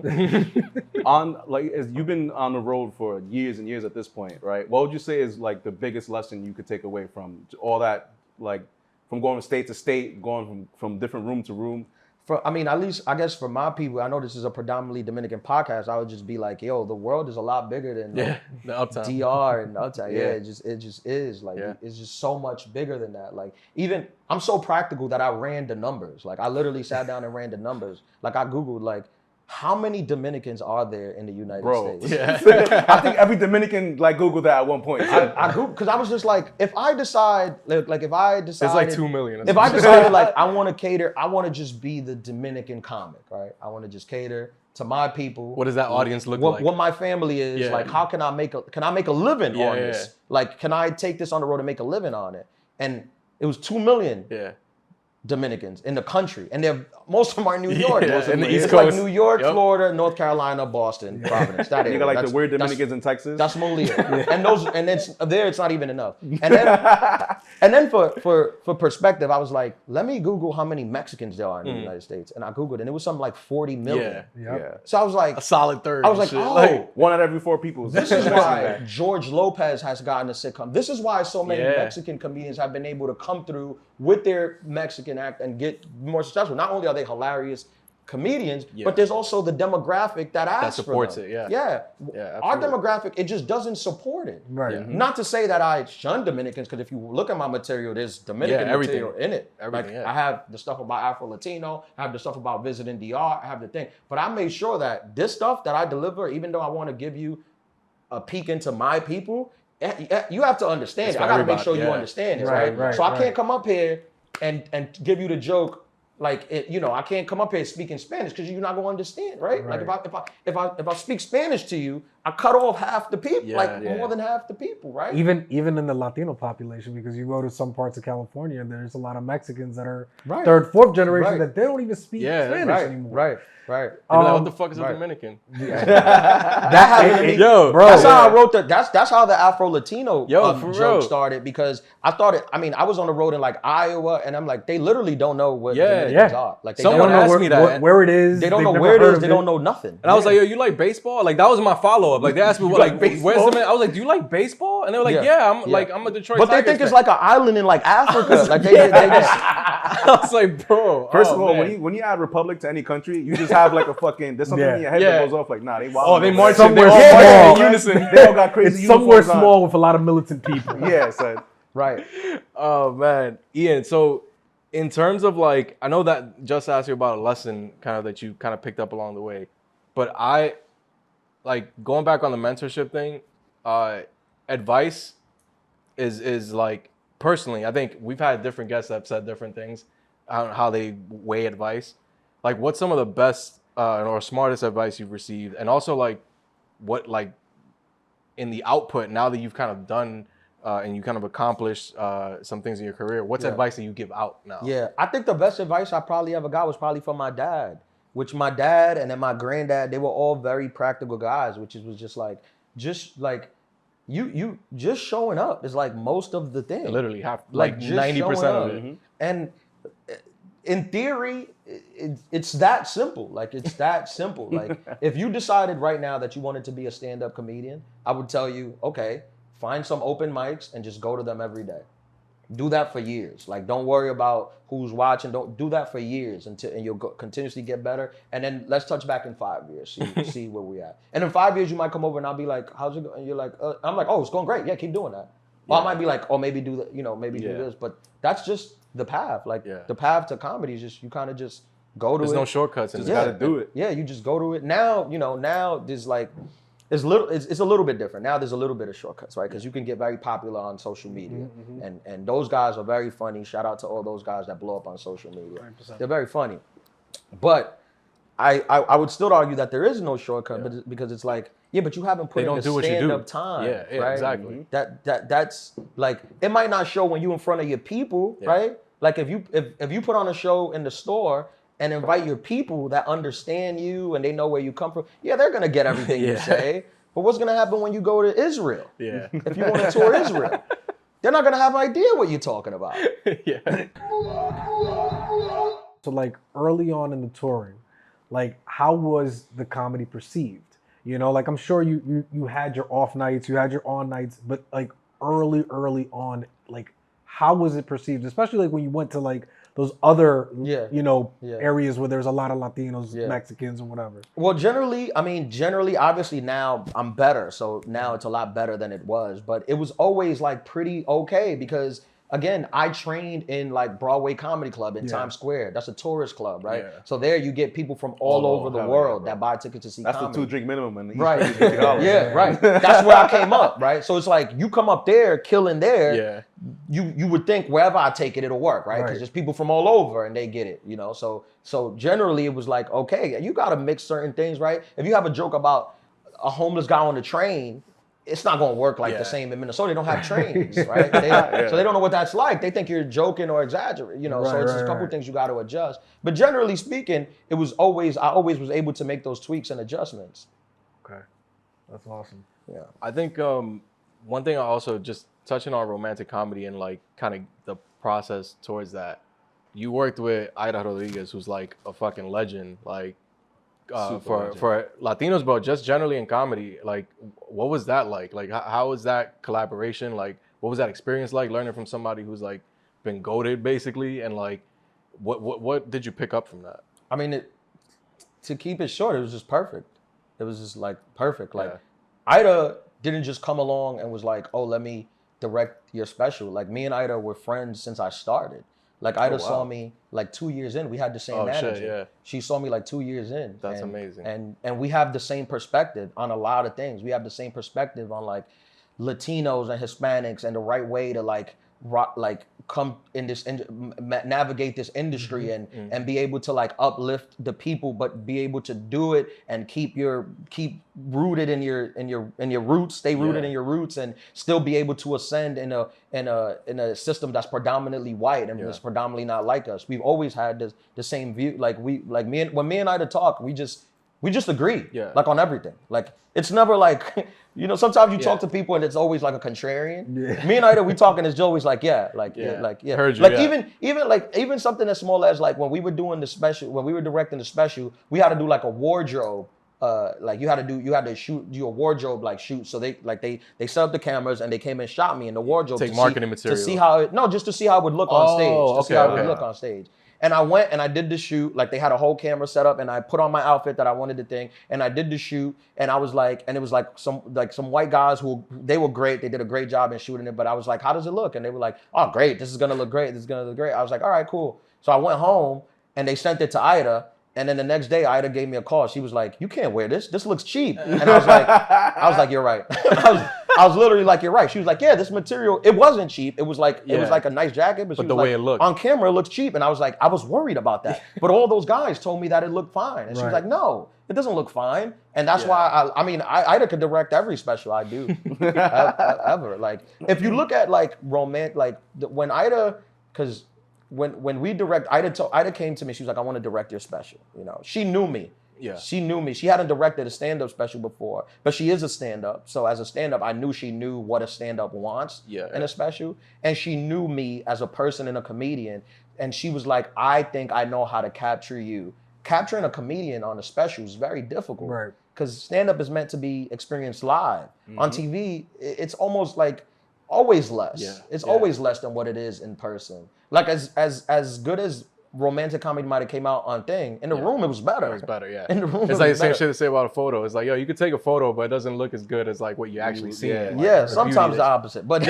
As you've been on the road for years and years at this point, right? What would you say is like the biggest lesson you could take away from all that, like from going from state to state, going from different room to room? At least I guess for my people, I know this is a predominantly Dominican podcast. I would just be like, yo, the world is a lot bigger than the Uptown. DR and Uptown. It just is like it's just so much bigger than that. Like even I'm so practical that I ran the numbers. Like I literally sat down and ran the numbers. Like I Googled like how many Dominicans are there in the United States? I think every Dominican Googled that at one point. I Googled because I was just like, if I decide, it's like 2 million. If I decided like I want to cater, I want to just be the Dominican comic, right? I want to just cater to my people. What does that audience look like? What my family is like? How can I make a living on this? Like, can I take this on the road and make a living on it? And it was 2 million. Dominicans in the country, and most of them are in New York. Yeah, Most of in them, the East it's like Coast. New York, Yep. Florida, North Carolina, Boston, Providence. That You area. got like That's- the weird that's- Dominicans in Texas. That's Molia, and it's not even enough. And then for perspective, I was like, let me Google how many Mexicans there are in the United States, and I googled, and it was something like 40 million. Yeah. Yeah. So I was like, A solid third. I was like, and shit. oh, One out of every 4 people. this is why George Lopez has gotten a sitcom. This is why so many Yeah. Mexican comedians have been able to come through with their Mexican act and get more successful. Not only are they hilarious comedians, Yeah. but there's also the demographic that asks supports for them. it, yeah. Yeah. Yeah, Our absolutely. demographic, it just doesn't support it. Right. Yeah. Not to say that I shun Dominicans, because if you look at my material, there's Dominican Yeah, everything. material in it. Everything, Like, yeah. I have the stuff about Afro-Latino, I have the stuff about visiting DR, I have the thing. But I made sure that this stuff that I deliver, even though I want to give you a peek into my people, you have to understand It's it. for I got to make everybody, sure you yeah. understand it, Right, right? right, So I right. can't come up here and give you the joke like it, I can't come up here speaking Spanish because you're not gonna understand, right? Like if I speak Spanish to you, I cut off half the people, Yeah. more than half the people, right? Even in the Latino population, because you go to some parts of California, there's a lot of Mexicans that are Right. third, fourth generation Right. that they don't even speak Yeah, Spanish anymore. right. They'd be like, Um, what the fuck is a right. Dominican? That happened to me. Yo, Bro, that's how I yeah. wrote that's how the Afro Latino For joke real. started, because I thought I was on the road in like Iowa, and I'm like, they literally don't know what Yeah. Dominicans Yeah. are. Like they Someone don't know asked where, me that. where it is. they don't they've know never where it heard is. of They don't know nothing. And I was like, yo, you like baseball? Like that was my follow up. Like they asked me, what, like like, baseball? where's the man? I was like, do you like baseball? And they were like, Yeah. I'm a Detroit. But they Tigers think it's fan. like an island in like Africa. Like they just I was like, bro. First oh, of all, man. when you add republic to any country, you just have like a fucking there's something Yeah. in your head Yeah. that goes off like, nah, they wild. Oh, they over march there. in they're all Somewhere marching small. in unison. They all got crazy It's somewhere uniforms on. small with a lot of militant people. Yeah, son. right. Oh man, Ian. So, in terms of like, I know that just asked you about a lesson kind of that you kind of picked up along the way, but I like going back on the mentorship thing. Advice is like personally, I think we've had different guests that have said different things on how they weigh advice. Like, what's some of the best or smartest advice you've received, and also like what like in the output now that you've kind of done. And you kind of accomplished some things in your career. What's Yeah. advice that you give out now? Yeah, I think the best advice I probably ever got was probably from my dad, which my dad and then my granddad, they were all very practical guys, which was just like you just showing up is like most of the thing. Literally half, Like like just 90% showing of up. it. And in theory, it's that simple. Like it's that simple. Like if you decided right now that you wanted to be a stand-up comedian, I would tell you, okay, find some open mics and just go to them every day. Do that for years. Like don't worry about who's watching. Don't do that for years and you'll continuously get better. And then let's touch back in 5 years, see where we at. And in 5 years, you might come over and I'll be like, "How's it going?" And you're like, "I'm like, oh, it's going great. Yeah, keep doing that." Or I might be like, "Oh, maybe do the, maybe do this." But that's just the path. Like the path to comedy is just you kind of just go to it. There's no shortcuts in Just it. gotta do it. Yeah, you just go to it. Now, now there's like, it's a little bit different. Now there's a little bit of shortcuts, right? Because you can get very popular on social media. And those guys are very funny. Shout out to all those guys that blow up on social media. 100%. They're very funny. But I would still argue that there is no shortcut, but because it's like, yeah, but you haven't put They in don't the do what you do. stand-up time. Yeah, right? exactly. That's like, it might not show when you in front of your people, right? Like if you put on a show in the store and invite your people that understand you and they know where you come from, yeah, they're gonna get everything you say. But what's gonna happen when you go to Israel? Yeah. If you want to tour Israel, they're not gonna have an idea what you're talking about. Yeah. So like early on in the touring, like how was the comedy perceived? Like I'm sure you had your off nights, you had your on nights, but like early on, like how was it perceived? Especially like when you went to like those other, areas where there's a lot of Latinos, Mexicans, and whatever. Well, generally, obviously now I'm better. So now it's a lot better than it was. But it was always like pretty okay because, again, I trained in like Broadway Comedy Club in Times Square. That's a tourist club, right? Yeah. So there you get people from all over the hell world yeah, that buy tickets to see That's comedy. the 2-drink minimum and Right. $50. Yeah, right. That's where I came up, right? So it's like you come up there, killing there. Yeah. You would think wherever I take it, it'll work, right? Because Right. there's people from all over and they get it, So generally it was like, okay, you got to mix certain things, right? If you have a joke about a homeless guy on the train, it's not going to work like the same in Minnesota. They don't have trains, right? So they don't know what that's like. They think you're joking or exaggerating, you know. So it's just a couple things you got to adjust. But generally speaking, I always was able to make those tweaks and adjustments. Okay, that's awesome. Yeah, I think one thing I also just touching on romantic comedy and like kind of the process towards that. You worked with Ida Rodriguez, who's like a fucking legend, like for Latinos, but just generally in comedy. Like, what was that like? Like, how was that collaboration? Like, what was that experience like? Learning from somebody who's like been goated basically, and like, what did you pick up from that? I mean, to keep it short, it was just perfect. It was just like perfect. Like, Ida didn't just come along and was like, "Oh, let me direct your special." Like, me and Ida were friends since I started. Like, Ida saw me like 2 years in. We had the same manager. Shit, yeah. She saw me like 2 years in. That's amazing. And we have the same perspective on a lot of things. We have the same perspective on like Latinos and Hispanics and the right way to like come in this navigate this industry and be able to like uplift the people, but be able to do it and keep rooted in your roots, stay rooted in your roots, and still be able to ascend in a system that's predominantly white and is predominantly not like us. We've always had the same view. Like when me and Ida talk, we just agree, like on everything. Like it's never like, you know, sometimes you talk to people and it's always like a contrarian. Me and Ida, we talking, it's always like, Heard you, like even something as small as like when we were doing the special, when we were directing the special, we had to do like a wardrobe. Like you had to do a wardrobe like shoot. So they set up the cameras and they came and shot me in the wardrobe Take marketing material to see how it would look on stage. See how it would look on stage. And I went and I did the shoot. Like they had a whole camera set up, and I put on my outfit that I wanted to thing, and I did the shoot. And I was like, and it was like some white guys they were great. They did a great job in shooting it. But I was like, how does it look? And they were like, oh, great. This is gonna look great. This is gonna look great. I was like, all right, cool. So I went home and they sent it to Ida. And then the next day, Ida gave me a call. She was like, "You can't wear this. This looks cheap." And I was like, "You're right." I was literally like, "You're right." She was like, "Yeah, this material, it wasn't cheap. It was like a nice jacket, but she was the way it looked on camera, it looks cheap." And I was like, I was worried about that. But all those guys told me that it looked fine, and she was like, "No, it doesn't look fine." And that's why Ida could direct every special I do ever. Like if you look at like when Ida, because. When we direct, Ida came to me. She was like, "I want to direct your special." You know, she knew me. Yeah. She knew me. She hadn't directed a stand-up special before, but she is a stand-up. So as a stand-up, I knew she knew what a stand-up wants in a special, and she knew me as a person and a comedian. And she was like, "I think I know how to capture you." Capturing a comedian on a special is very difficult, right? Because stand-up is meant to be experienced live. On TV, it's almost like always less. It's always less than what it is in person. Like as good as romantic comedy might have came out on thing, in the room it was better. It was better, yeah. In the room, it's like the same shit to say about a photo. It's like, yo, you could take a photo, but it doesn't look as good as like what you actually see. Yeah, sometimes the opposite. But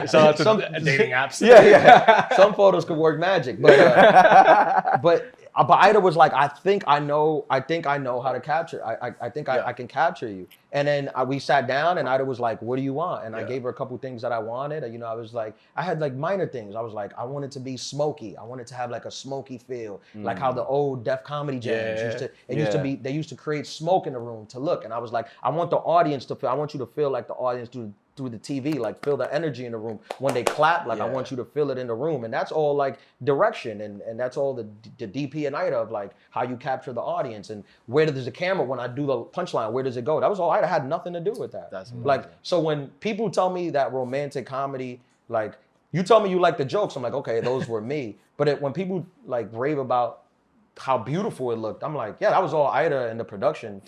some dating apps. Some photos could work magic. But Ida was like, I think I know how to capture. I think I can capture you. And then we sat down, and Ida was like, "What do you want?" And I gave her a couple things that I wanted. You know, I was like, I had like minor things. I was like, I wanted to be smoky. I wanted to have like a smoky feel, like how the old Def Comedy Jams used to. They used to create smoke in the room to look. And I was like, I want the audience to feel. I want you to feel like the audience through the TV, like feel the energy in the room. When they clap, like I want you to feel it in the room. And that's all like direction, and that's all the DP and Ida of like how you capture the audience and where does the camera, when I do the punchline, where does it go? That was all. Ida had nothing to do with that. That's amazing. Like, so when people tell me that romantic comedy, like you tell me you like the jokes, I'm like, okay, those were me. But when people like rave about how beautiful it looked, I'm like, yeah, that was all Ida and the production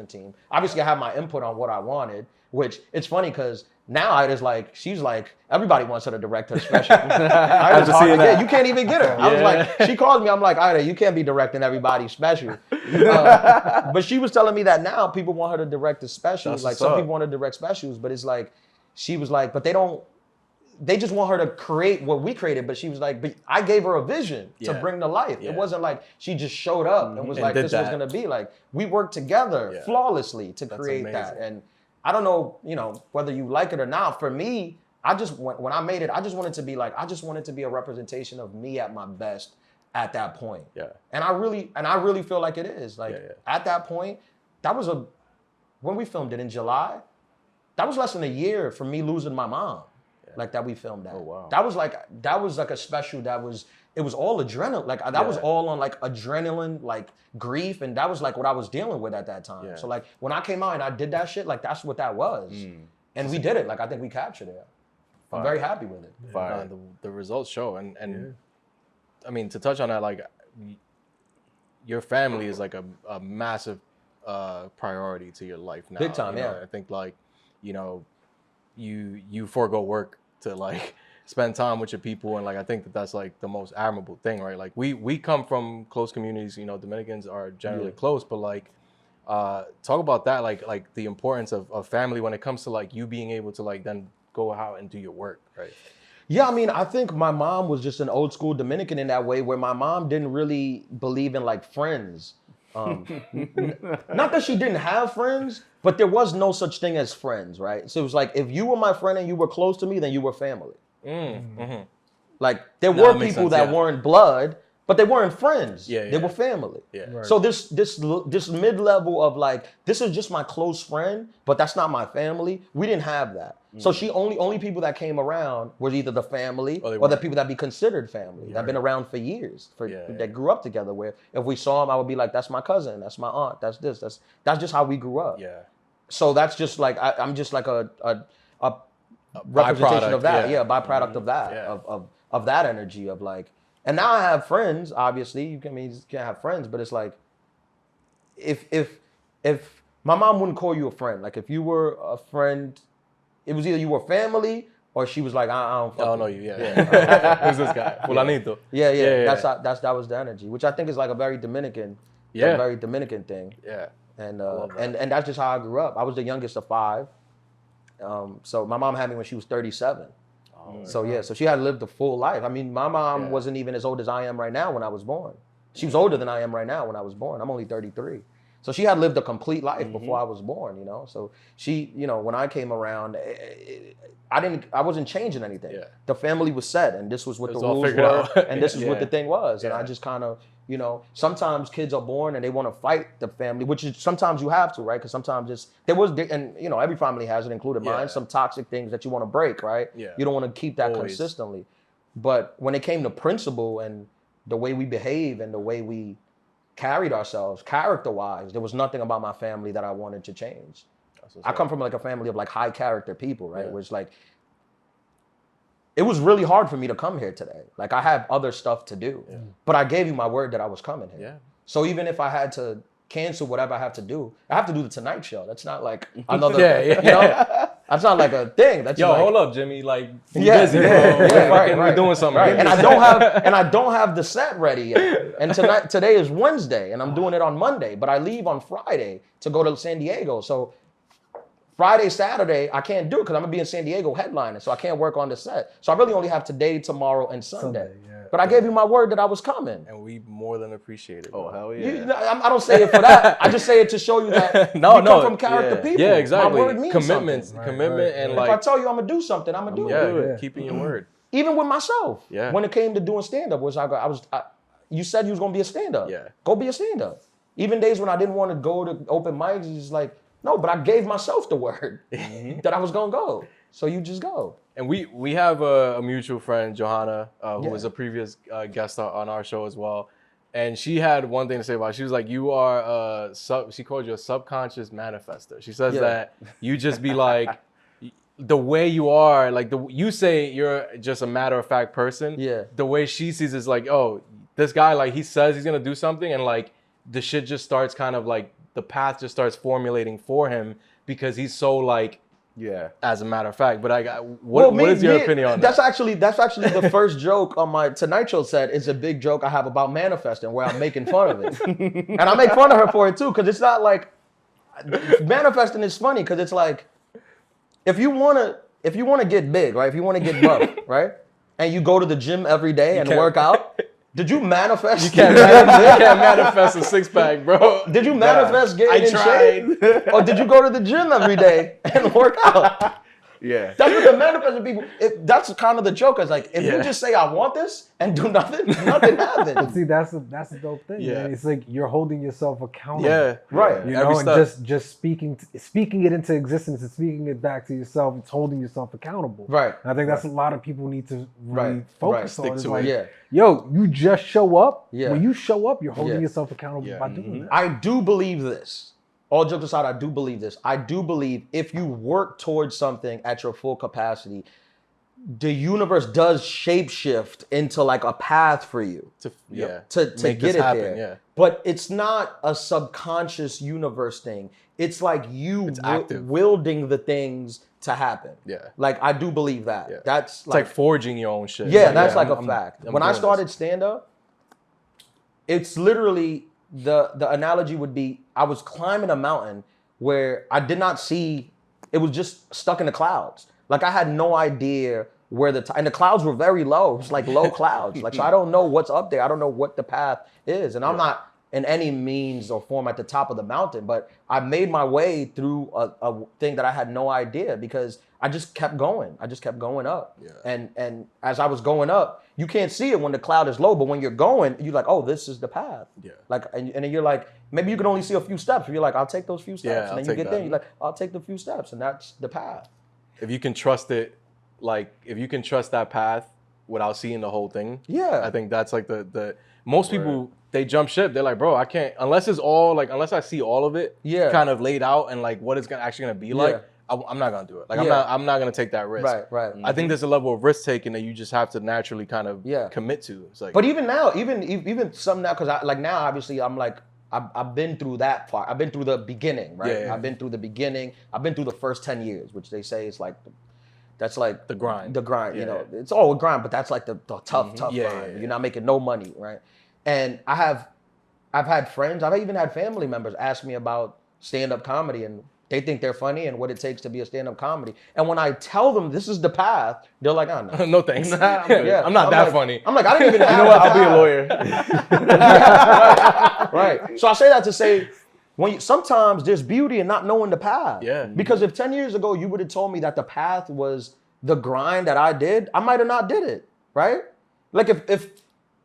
team. Obviously, I have my input on what I wanted, which it's funny because now Ida's like, she's like, everybody wants her to direct her special. Ida's hard to get. You can't even get her. I was like, she called me, I'm like, Ida, you can't be directing everybody's special. But she was telling me that now people want her to direct the specials. Like some people want to direct specials, but it's like, she was like, but they just want her to create what we created. But she was like, but I gave her a vision to bring to life. It wasn't like she just showed up and was like, this was going to be like, we worked together flawlessly to create that. And I don't know, you know, whether you like it or not. For me, I just, when I made it, I just wanted to be like, I just wanted to be a representation of me at my best at that point. Yeah. And I really feel like it is. Like at that point, that was when we filmed it in July, that was less than a year for me losing my mom. Like that we filmed that. Oh, wow. That was like a special it was all adrenaline. Like that was all on like adrenaline, like grief, and that was like what I was dealing with at that time. Yeah. So like when I came out and I did that shit, like that's what that was. And we did it. Like I think we captured it. I'm very happy with it. Fire. The results show, and I mean, to touch on that, like your family is like a massive priority to your life now. Big time, you know? yeah. I think like, you know, you forego work to like spend time with your people, and like I think that's like the most admirable thing, right? Like we come from close communities, you know, Dominicans are generally close, but like talk about that, like the importance of family when it comes to like you being able to like then go out and do your work, right? Yeah, I mean, I think my mom was just an old school Dominican in that way, where my mom didn't really believe in like friends. Not that she didn't have friends, but there was no such thing as friends, right? So it was like, if you were my friend and you were close to me, then you were family. Like there were people that weren't blood, but they weren't friends. They were family. Right. So this mid-level of like, this is just my close friend, but that's not my family. We didn't have that. So she only people that came around was either the family or the people that be considered family, that been around for years, that grew up together. Where if we saw them, I would be like, that's my cousin, that's my aunt, that's this, that's just how we grew up. Yeah. So that's just like I'm just like a representation of that. Byproduct of that, of that energy of like. And now I have friends. Obviously, you can't have friends, but it's like if my mom wouldn't call you a friend, like if you were a friend, it was either you were family or she was like, I don't fuck know you. you. Who's this guy? Fulanito. Yeah. That was the energy, which I think is like a very Dominican, very Dominican thing. Yeah. And that's just how I grew up. I was the youngest of 5. So my mom had me when she was 37. So she had lived a full life. I mean, my mom wasn't even as old as I am right now when I was born. She was older than I am right now when I was born. I'm only 33. So she had lived a complete life before I was born, you know? So she, you know, when I came around, I wasn't changing anything. Yeah. The family was set, and this was what the rules were, and this is what the thing was. And I just kind of, you know, sometimes kids are born and they want to fight the family, which is sometimes you have to, right? Because sometimes and you know, every family has it, including mine, some toxic things that you want to break, right? Yeah. You don't want to keep that consistently. But when it came to principle and the way we behave and the way we carried ourselves character-wise, there was nothing about my family that I wanted to change. I come from like a family of like high character people, right? Where it's like, it was really hard for me to come here today. Like I have other stuff to do, but I gave you my word that I was coming here. Yeah. So even if I had to cancel whatever I have to do, I have to do the Tonight Show. That's not like another, you know, that's not like a thing. That's like, hold up, Jimmy. Like, busy, bro. We're doing something. Right. And I don't have the set ready yet. And today is Wednesday, and I'm doing it on Monday. But I leave on Friday to go to San Diego. So Friday, Saturday, I can't do it because I'm gonna be in San Diego headlining, so I can't work on the set. So I really only have today, tomorrow, and Sunday. But I gave you my word that I was coming. And we more than appreciate it. Oh, hell yeah. I don't say it for that. I just say it to show you that we come from character people. Yeah, exactly. My word means commitment, something. And if like, I tell you I'm gonna do something, I'm gonna do it. Keeping your word. Even with myself. Yeah. When it came to doing stand-up, you said you was gonna be a stand-up. Yeah. Go be a stand-up. Even days when I didn't want to go to open mics, it's just like, no, but I gave myself the word that I was gonna go. So you just go. And we have a mutual friend, Johanna, who was a previous guest on our show as well. And she had one thing to say about it. She was like, you are she called you a subconscious manifester. She says that you just be like, the way you are, like you say you're just a matter-of-fact person. Yeah. The way she sees is like, oh, this guy, like he says he's gonna do something, and like the shit just starts kind of like, the path just starts formulating for him because he's so like, as a matter of fact. But what is your opinion on that? That's actually the first joke on my Tonight Show set. It's a big joke I have about manifesting, where I'm making fun of it. And I make fun of her for it too, because it's not like, manifesting is funny because it's like, if you wanna get big, right? If you wanna get buff, right? And you go to the gym every day and work out, did you manifest? You can't manifest a six-pack, bro. Did you manifest getting in shape? Or did you go to the gym every day and work out? Yeah. That's what the manifesting people. That's kind of the joke. Is like if you just say I want this and do nothing, nothing happens. See, that's the dope thing. Yeah. Man. It's like you're holding yourself accountable. Yeah. Right. You Every know, and step. just speaking it into existence and speaking it back to yourself. It's holding yourself accountable. Right. And I think that's a lot of people need to really Right. focus on. Stick It's to like, it. yo, you just show up. Yeah. When you show up, you're holding Yeah. yourself accountable Yeah. by doing that. I do believe this. All jokes aside, I do believe this. I do believe if you work towards something at your full capacity, the universe does shapeshift into like a path for you To to get it there. Yeah. But it's not a subconscious universe thing. It's like you active. wielding the things to happen. Yeah. Like I do believe that. Yeah. That's It's like forging your own shit. yeah, that's like I'm- a fact. I'm When I doing started this. stand up, it's literally the analogy would be I was climbing a mountain where I did not see, it was just stuck in the clouds. Like I had no idea where and the clouds were very low. It was like low clouds. Like so I don't know what's up there. I don't know what the path is. And I'm not in any means or form at the top of the mountain, but I made my way through a thing that I had no idea because I just kept going. I just kept going up. Yeah. And as I was going up, you can't see it when the cloud is low, but when you're going, you're like, oh, this is the path. Yeah. Like, and then you're like, maybe you can only see a few steps. You're like, I'll take those few steps. Yeah, and I'll then you take get that. there, you're like, I'll take the few steps. And that's the path. If you can trust it, like if you can trust that path without seeing the whole thing, Yeah. I think that's like the most people they jump ship. They're like, bro, I can't unless it's all like unless I see all of it, Yeah. kind of laid out and like what it's actually gonna be like. I'm not gonna do it. Like I'm not gonna take that risk. Right. I think there's a level of risk taking that you just have to naturally kind of commit to. It's like, But even now, even some now, because I like now, obviously, I'm like, I've been through that part. I've been through the beginning, right? Yeah. I've been through the beginning. I've been through the first 10 years, which they say is like, that's like The grind. The grind, you Yeah. know, it's all a grind, but that's like the tough Yeah, grind. yeah. You're not making no money, right? And I've had friends, I've even had family members ask me about stand-up comedy and they think they're funny and what it takes to be a stand-up comedy. And when I tell them this is the path, they're like, oh no. no thanks. Yeah. I'm not I'm that like- funny. I'm like, I didn't even have You know what? the I'll be a path. lawyer. Right. So I say that to say, sometimes there's beauty in not knowing the path. Yeah. Because if 10 years ago you would have told me that the path was the grind that I did, I might have not did it. Right? Like if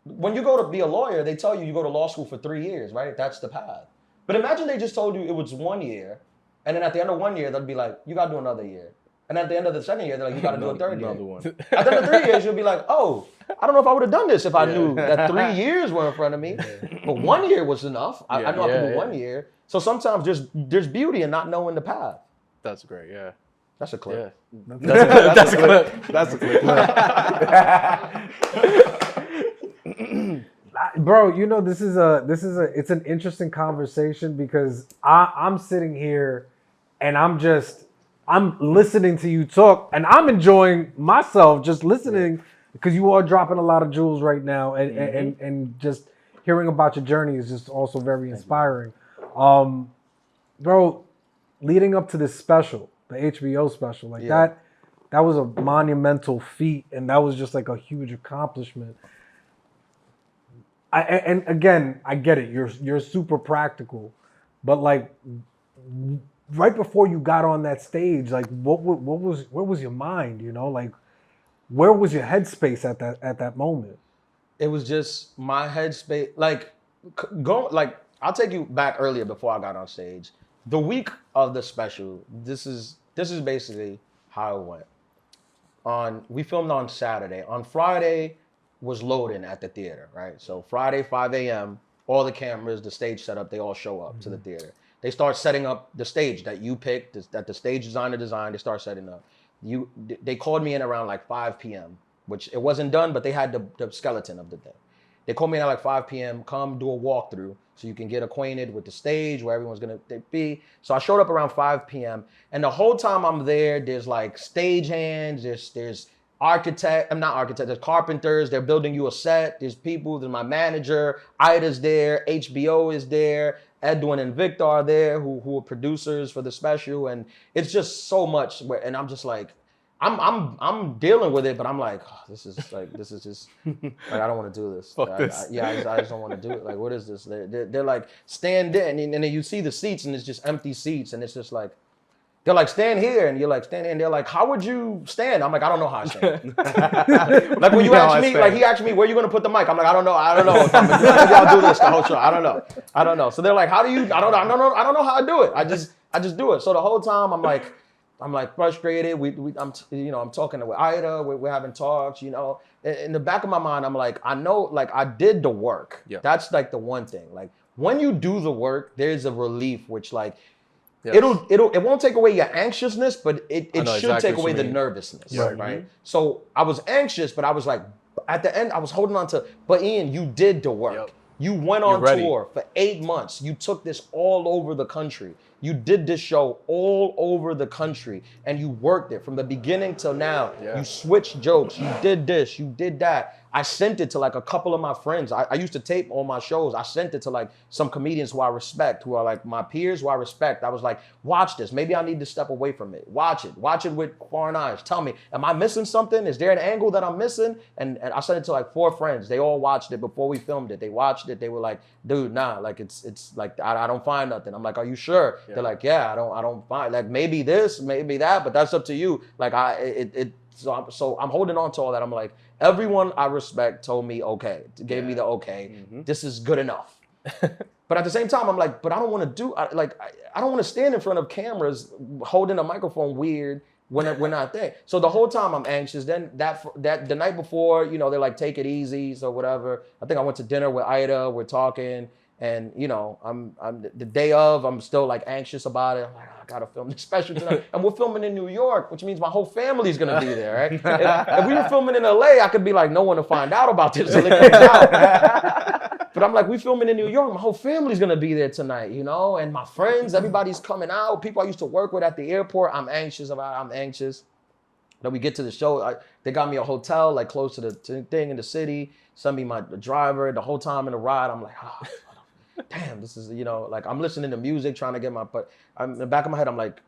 when you go to be a lawyer, they tell you go to law school for 3 years, right? That's the path. But imagine they just told you it was 1 year, and then at the end of 1 year, they'll be like, you gotta do another year. And at the end of the second year, they're like, you gotta do a third year. Another one. At the end of 3 years, you'll be like, oh, I don't know if I would have done this if I knew that 3 years were in front of me. But 1 year was enough. I know I could do 1 year. So sometimes there's beauty in not knowing the path. That's great. Yeah. That's a clip. Yeah. That's a clip. That's a clip. Bro, you know, it's an interesting conversation because I'm sitting here and I'm listening to you talk and I'm enjoying myself just listening because you are dropping a lot of jewels right now and just hearing about your journey is just also very inspiring. Bro, leading up to this special, the HBO special, like that was a monumental feat and that was just like a huge accomplishment. And again, I get it. You're super practical, but like right before you got on that stage, like where was your mind? You know, like where was your headspace at that moment? It was just my headspace. Like I'll take you back earlier before I got on stage. The week of the special, this is basically how it went. We filmed on Saturday. On Friday was loading at the theater, right? So Friday, 5 a.m., all the cameras, the stage setup, they all show up to the theater. They start setting up the stage that you picked, that the stage designer designed, they start setting up. They called me in around like 5 p.m., which it wasn't done, but they had the skeleton of the thing. They called me in at like 5 p.m., come do a walkthrough so you can get acquainted with the stage, where everyone's gonna be. So I showed up around 5 p.m. and the whole time I'm there, there's like stage hands, there's there's carpenters, they're building you a set, there's people, there's my manager, Ida's there, HBO is there, Edwin and Victor are there, who are producers for the special, and it's just so much, and I'm just like, I'm dealing with it, but I'm like, oh, this is just, like, I don't want to do this. Fuck this. I just don't want to do it. Like, what is this? They're like, stand in, and then you see the seats, and it's just empty seats, and it's just like, they're like, stand here, and you're like, stand here, and they're like, how would you stand? I'm like, I don't know how I stand. Like when you asked me, like he asked me, where you gonna put the mic? I'm like, I don't know if I'm maybe I'll do this the whole show. I don't know. So they're like, how do you? I don't know how I do it. I just do it. So the whole time I'm like frustrated. I'm talking with Ida. We're having talks. In the back of my mind, I'm like, I know, like I did the work. Yeah. That's like the one thing. Like when you do the work, there's a relief, which like. Yes. It won't take away your anxiousness, but it should exactly take away the nervousness, right? Mm-hmm. So I was anxious, but I was like, at the end, I was holding on to, but Ian, you did the work. Yep. You went on tour for 8 months. You took this all over the country. You did this show all over the country, and you worked it from the beginning till now. Yeah. You switched jokes. You did this. You did that. I sent it to like a couple of my friends. I used to tape all my shows. I sent it to like some comedians who I respect, who are like my peers who I respect. I was like, watch this. Maybe I need to step away from it. Watch it. Watch it with foreign eyes. Tell me, am I missing something? Is there an angle that I'm missing? And I sent it to like 4 friends. They all watched it before we filmed it. They watched it. They were like, dude, nah, like it's like I don't find nothing. I'm like, are you sure? Yeah. They're like, yeah, I don't find, like maybe this, maybe that, but that's up to you. Like so I'm holding on to all that. I'm like, everyone I respect told me okay, gave me the okay. Mm-hmm. This is good enough. But at the same time, I'm like, but I don't want to I don't want to stand in front of cameras holding a microphone weird when I think. So the whole time I'm anxious. Then that the night before, they're like, take it easy, so whatever. I think I went to dinner with Ida. We're talking. And I'm the day of, I'm still like anxious about it. I'm like, I gotta film this special tonight. And we're filming in New York, which means my whole family's gonna be there, right? If we were filming in LA, I could be like, no one will find out about this until it comes out. But I'm like, we filming in New York, my whole family's gonna be there tonight, and my friends, everybody's coming out. People I used to work with at the airport, I'm anxious. Then we get to the show. They got me a hotel like close to the thing in the city. Sent me the driver. The whole time in the ride, I'm like, oh, damn, this is, like I'm listening to music, trying to get but in the back of my head, I'm like,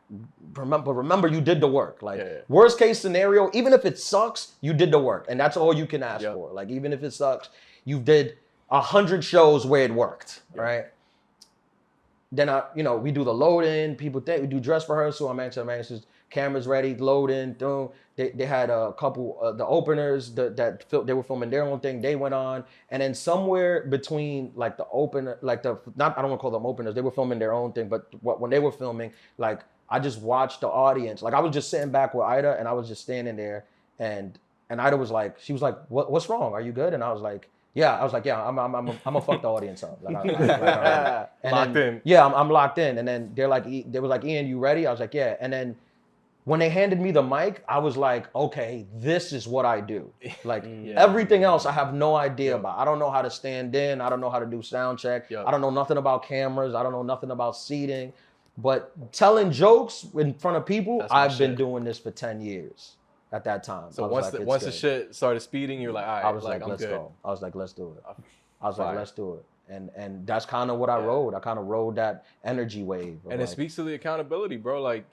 remember you did the work. Like worst case scenario, even if it sucks, you did the work. And that's all you can ask for. Like, even if it sucks, you did 100 shows where it worked, right? Then we do the load-in, people think, we do dress rehearsal, I'm anxious, cameras ready, load-in, boom. They had a couple, the openers they were filming their own thing, they went on. And then somewhere between like the opener, like I don't want to call them openers, they were filming their own thing, but when they were filming, like I just watched the audience. Like I was just sitting back with Ida and I was just standing there and Ida was like, she was like, what's wrong? Are you good? And I was like, yeah, I'm gonna fuck the audience up. Locked in. Yeah, I'm locked in. And then they was like, Ian, you ready? I was like, yeah. And then when they handed me the mic, I was like, okay, this is what I do. Like everything else, I have no idea about. I don't know how to stand in. I don't know how to do sound check. I don't know nothing about cameras. I don't know nothing about seating. But telling jokes in front of people, I've been doing this for 10 years. At that time. So once the shit started speeding, you're like, all right, I was like, I'm let's good. go. I was like, let's do it. Let's do it. And that's kind of what I rode. I kind of rode that energy wave. And it speaks to the accountability, bro. Like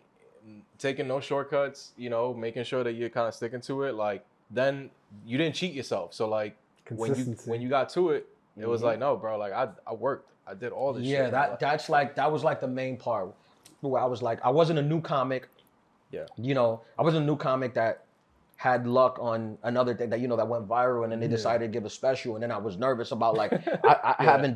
taking no shortcuts, making sure that you're kind of sticking to it. Like then you didn't cheat yourself. So like when you got to it, it was like, no, bro, like I worked. I did all this shit. Yeah, that was like the main part where I was like, I wasn't a new comic. Yeah. I wasn't a new comic that had luck on another thing that went viral, and then they decided to give a special, and then I was nervous about like I haven't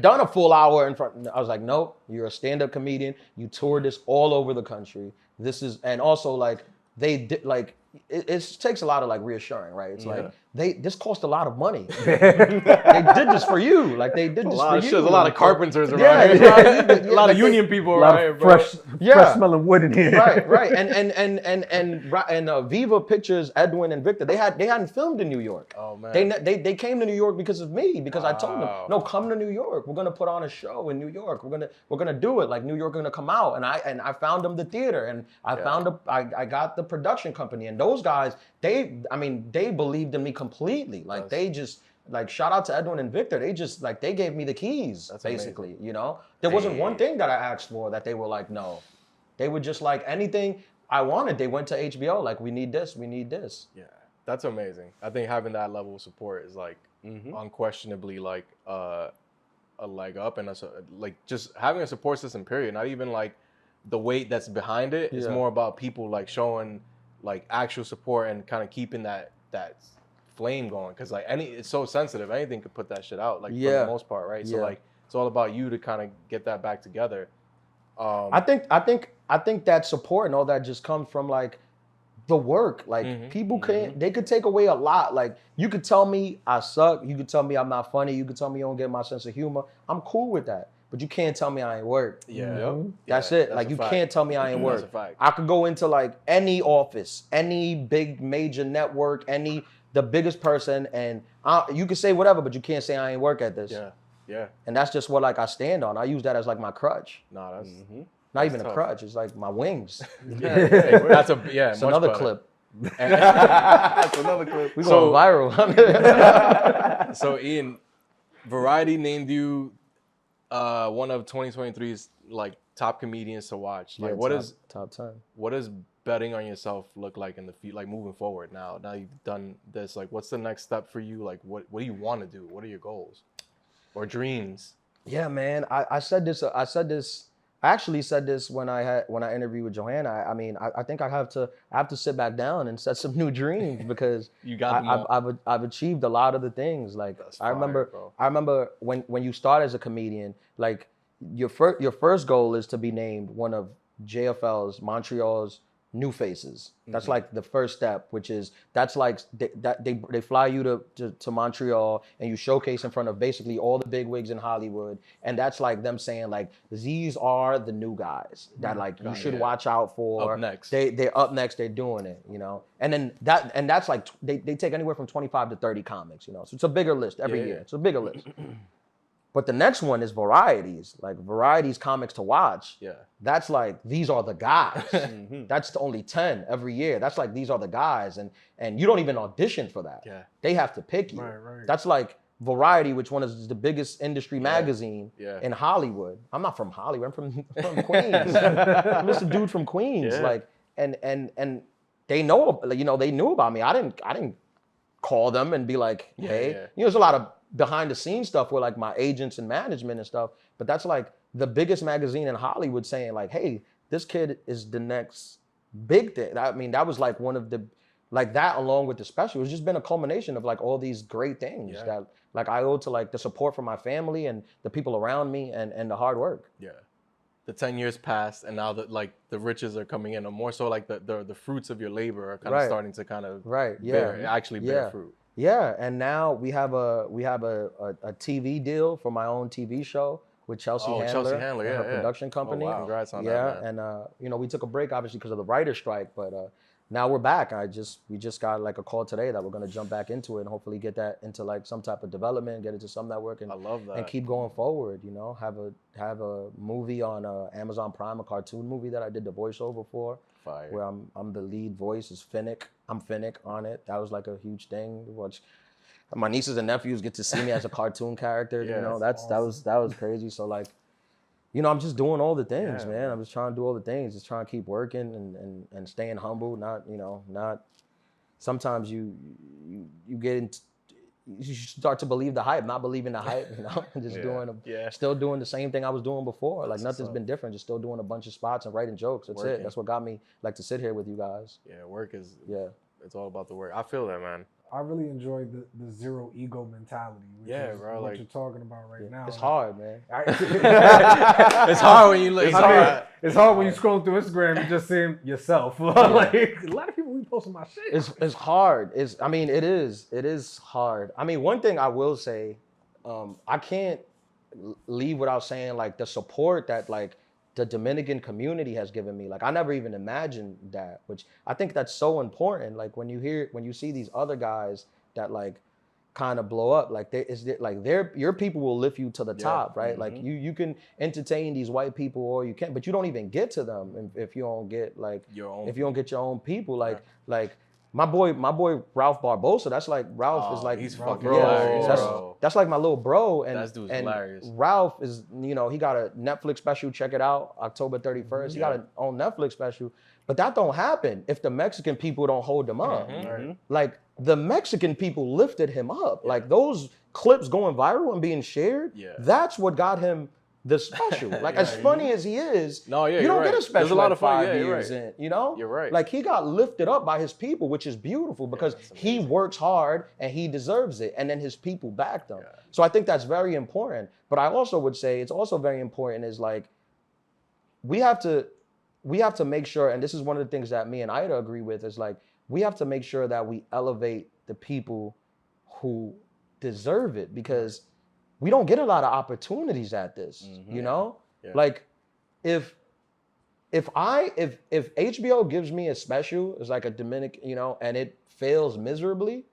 done a full hour in front. I was like, nope, you're a stand-up comedian. You toured this all over the country. This is, and also like they did like it takes a lot of like reassuring, right? It's like this cost a lot of money. They did this for you, like they did this for you. There's a lot of carpenters around here. A lot of union people around here, bro. Fresh smelling wood in here. Right. And Viva Pictures, Edwin and Victor, they hadn't filmed in New York. Oh man. They came to New York because of me, because I told them, no, come to New York. We're gonna put on a show in New York. We're gonna do it. Like New York gonna come out, and I found them the theater, and I got the production company, and those guys, they believed in me completely. Like they just, like, shout out to Edwin and Victor. They just like, they gave me the keys. That's basically amazing. There wasn't one thing that I asked for that they were like, no. They were just like, anything I wanted, they went to HBO, like, we need this. Yeah, that's amazing. I think having that level of support is like unquestionably like a leg up, and like just having a support system, period. Not even like the weight that's behind it. It's Yeah. more about people like showing like actual support and kind of keeping that flame going, because like it's so sensitive. Anything could put that shit out, like for Yeah. the most part, right? So Yeah. like it's all about you to kind of get that back together. I think that support and all that just comes from like the work. Like people they could take away a lot. Like you could tell me I suck, you could tell me I'm not funny, you could tell me you don't get my sense of humor. I'm cool with that. But you can't tell me I ain't work. Yeah. That's Yeah, it. that's Like a you fact. can't tell me I ain't That's work. a fact. I could go into like any office, any big major network, the biggest person, and you can say whatever, but you can't say I ain't work at this. Yeah. Yeah. And that's just what like I stand on. I use that as like my crutch. No, that's Not even tough. a crutch. It's like my wings. that's It's much another better. clip. That's another clip. We So- going viral. So Ian, Variety named you one of 2023's like top comedians to watch. Like Yeah, top 10? what does betting on yourself look like in the future, like moving forward now you've done this? Like what's the next step for you? Like what do you want to do? What are your goals or dreams? Yeah, man. I said this. I actually said this when I interviewed with Johanna. I mean, I think I have to sit back down and set some new dreams because You got them all. I've achieved a lot of the things. Like That's I remember fire, bro. I remember when you start as a comedian, like your first goal is to be named one of JFL's Montreal's new faces. That's like the first step, which is that's like they fly you to Montreal and you showcase in front of basically all the big wigs in Hollywood, and that's like them saying like these are the new guys that like you should watch out for. Up next. They're up next. They're doing it, you know. And then that's like they take anywhere from 25 to 30 comics, you know. So it's a bigger list every year. It's a bigger list. But the next one is varieties, like varieties comics to watch. Yeah. That's like, these are the guys. That's the only 10 every year. That's like, these are the guys. And you don't even audition for that. Yeah. They have to pick you. Right. That's like Variety, which one is the biggest industry magazine in Hollywood. I'm not from Hollywood. I'm from Queens. I'm just a dude from Queens. Yeah. Like, and they know, you know, they knew about me. I didn't call them and be like, hey, yeah. you know, there's a lot of behind the scenes stuff with like my agents and management and stuff, but that's like the biggest magazine in Hollywood saying like, hey, this kid is the next big thing. I mean, that was like one of the, like that along with the special, it's just been a culmination of like all these great things that like I owe to like the support from my family and the people around me and the hard work. Yeah. The 10 years passed, and now that like the riches are coming in, or more so like the fruits of your labor are kind of starting to kind of bear fruit. Yeah, and now we have a TV deal for my own TV show with Chelsea Handler, and her production company. Oh, wow. Congrats on that, man. And you know, we took a break obviously because of the writer's strike, but now we're back. We just got like a call today that we're gonna jump back into it and hopefully get that into like some type of development, get into some network, and I love that. and keep going forward. You know, have a movie on Amazon Prime, a cartoon movie that I did the voiceover for. Fire. Where I'm the lead voice is Finnick. I'm Finnick on it. That was like a huge thing to watch. My nieces and nephews get to see me as a cartoon character. You know, that was crazy. So like, you know, I'm just doing all the things, man. I'm just trying to do all the things, just trying to keep working and staying humble. Not sometimes you get into, you start to believe the hype, not believing the hype, you know, just still doing the same thing I was doing before. Like nothing's been different, just still doing a bunch of spots and writing jokes. That's it. That's what got me like to sit here with you guys. Yeah, work is, it's all about the work. I feel that, man. I really enjoy the zero ego mentality, which is bro, what like, you're talking about right now. It's hard, man. It's hard when you look. It's hard when you scroll through Instagram and just see yourself. Like a lot of people be posting my shit. It's hard. It is hard. I mean, one thing I will say, I can't leave without saying like the support that like the Dominican community has given me. Like I never even imagined that, which I think that's so important. Like when you see these other guys that like kind of blow up, like your people will lift you to the top, right? Like you can entertain these white people or you can't, but you don't even get to them if you don't get like your own people. Like my boy Ralph Barbosa, that's like Ralph is like he's fucking hilarious, bro. That's like my little bro, and that dude's and hilarious. Ralph is, you know, he got a Netflix special. Check it out, October 31st. He got his own Netflix special, but that don't happen if the Mexican people don't hold him up. Like the Mexican people lifted him up. Like those clips going viral and being shared. That's what got him the special. Like as funny as he is, No, yeah, you don't you're get right. a special There's a lot like of fun. 5 Yeah, you're years right. in, you know? You're right. Like he got lifted up by his people, which is beautiful because he works hard and he deserves it. And then his people backed him. So I think that's very important. But I also would say it's also very important is like we have to make sure, and this is one of the things that me and Ida agree with, is like we have to make sure that we elevate the people who deserve it because we don't get a lot of opportunities at this, you know? Yeah. Like if HBO gives me a special, it's like a Dominican, you know, and it fails miserably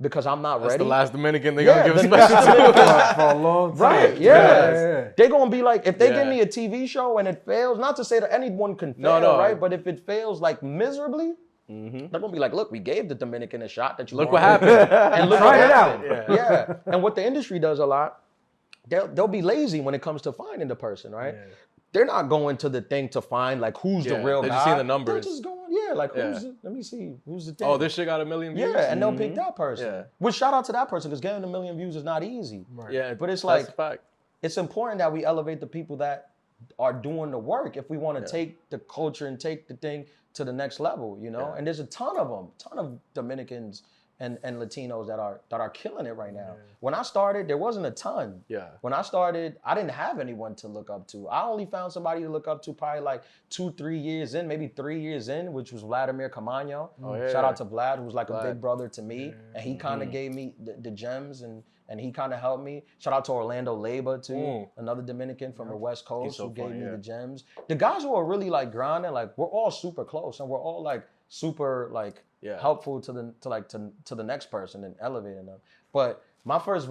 because I'm not That's ready. the last Dominican they're gonna give a the special next to. Dominican- For a long time. Right, Yeah. They're gonna be like, if they give Yeah. me a TV show and it fails, not to say that anyone can fail, No. right? But if it fails like miserably, they're gonna be like, look, we gave the Dominican a shot that you Look what wanted. happened. And look Try what it happened. out. Yeah. And what the industry does a lot, they'll be lazy when it comes to finding the person, right? They're not going to the thing to find like who's the real they're guy. just seeing the numbers. They're just going, like who's the, let me see, who's the thing. Oh, this shit got 1 million views? Yeah, and they'll pick that person. Yeah. Which shout out to that person because getting 1 million views is not easy. Right. Yeah, But it's that's like a fact. it's important that we elevate the people that are doing the work if we want to take the culture and take the thing to the next level, you know? And there's a ton of them, ton of Dominicans and Latinos that are killing it right now. When I started, there wasn't a ton. Yeah. When I started, I didn't have anyone to look up to. I only found somebody to look up to probably like 2-3 years in, maybe 3 years in, which was Vladimir Camaño. yeah. Shout out to Vlad, who was like Vlad. a big brother to me. And he kind of gave me the gems and he kind of helped me. Shout out to Orlando Leyva too, another Dominican from the West Coast so who gave funny, me yeah. the gems. The guys who are really like grinding, like we're all super close and we're all like super like helpful to the next person and elevating them. But my first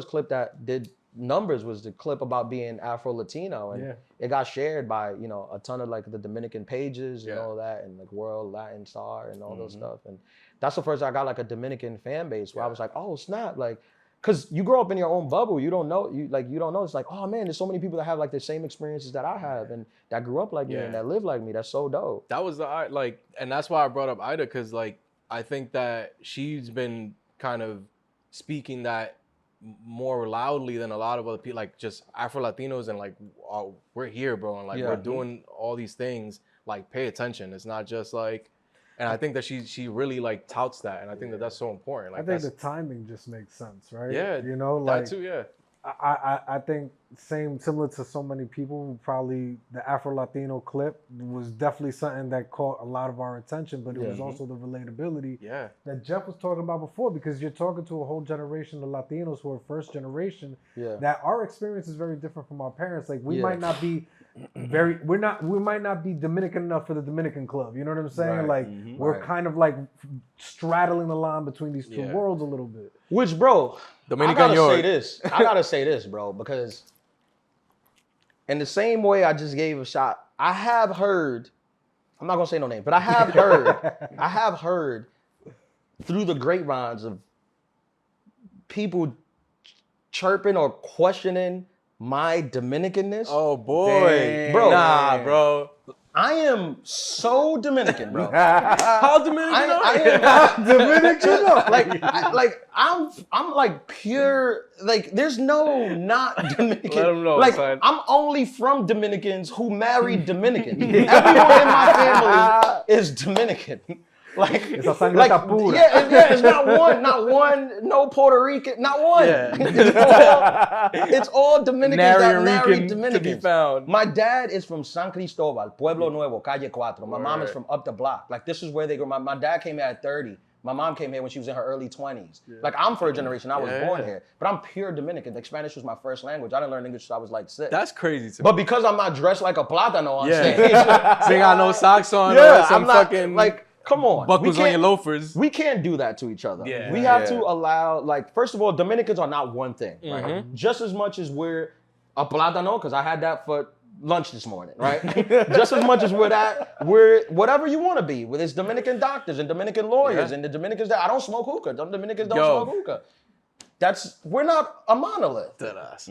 clip that did numbers was the clip about being Afro-Latino, and it got shared by a ton of like the Dominican pages and all that, and like World Latin Star and all those stuff. And that's the first I got like a Dominican fan base where I was like, oh snap, like. Cause you grow up in your own bubble, you don't know. It's like, oh man, there's so many people that have like the same experiences that I have, and that grew up like me and that live like me. That's so dope. That was and that's why I brought up Ida, because like I think that she's been kind of speaking that more loudly than a lot of other people, like just Afro Latinos, and like we're here, bro, and like we're doing all these things. Like pay attention. It's not just like. And I think that she really like touts that, and I think that that's so important. Like I think the timing just makes sense, right? Yeah, like that too. Yeah, I think similar to so many people, probably the Afro-Latino clip was definitely something that caught a lot of our attention, but it was also the relatability that Jeff was talking about before, because you're talking to a whole generation of Latinos who are first generation, that our experience is very different from our parents. Like we might not be we might not be Dominican enough for the Dominican club. You know what I'm saying? Right. Like we're kind of like straddling the line between these two worlds a little bit. Which, bro, Dominican I York. gotta say this, bro, because in the same way I just gave a shot, I have heard, I'm not gonna say no name, but I have heard through the grapevines of people chirping or questioning my Dominicanness. Oh boy, Bro. nah, bro. I am so Dominican, bro. How Dominican are I you? am Dominican, I'm like pure, like there's no not Dominican. Let 'em know, like son. I'm only from Dominicans who married Dominicans. Everyone in my family is Dominican. Like, Esa sangre está pura. it's not one, no Puerto Rican, not one. It's all Dominicans that married Dominicans. to be found. My dad is from San Cristobal, Pueblo Nuevo, Calle 4. My mom is from up the block. Like, this is where they go. My dad came here at 30. My mom came here when she was in her early 20s. Like, I'm first generation. I was born here. But I'm pure Dominican. Like, Spanish was my first language. I didn't learn English until I was like 6. That's crazy to me. But because I'm not dressed like a plátano on stage. So you got no socks on, or Yeah, some I'm not, fucking like, come on. buckles on your loafers. We can't do that to each other. Yeah. We have to allow, like, first of all, Dominicans are not one thing, right? Just as much as we're a plátano, because I had that for lunch this morning, right? Just as much as we're whatever you want to be. With it's Dominican doctors and Dominican lawyers and the Dominicans that I don't smoke hookah. Some Dominicans don't smoke hookah. We're not a monolith. As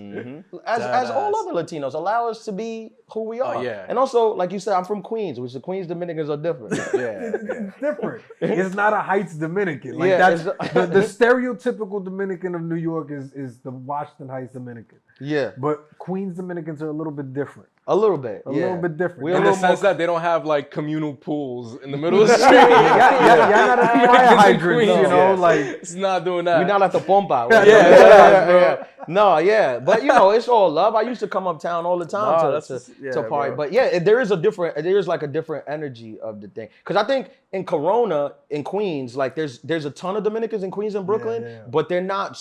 all other Latinos, allow us to be who we are. And also, like you said, I'm from Queens, which the Queens Dominicans are different. It's different. It's not a Heights Dominican. Like Yeah, that's the stereotypical Dominican of New York is the Washington Heights Dominican. Yeah. But Queens Dominicans are a little bit different. A little bit. A little bit different. We're a In the little sense more- that they don't have like communal pools in the middle of the street. Y'all not at the fire hydrants, you know, Yeah. like It's not doing that. We're not at the pompa. Yeah. No, yeah. But you know, it's all love. I used to come uptown all the time Nah, to party. bro. But yeah, there is like a different energy of the thing. Because I think in Corona, in Queens, like there's a ton of Dominicans in Queens and Brooklyn, yeah. but they're not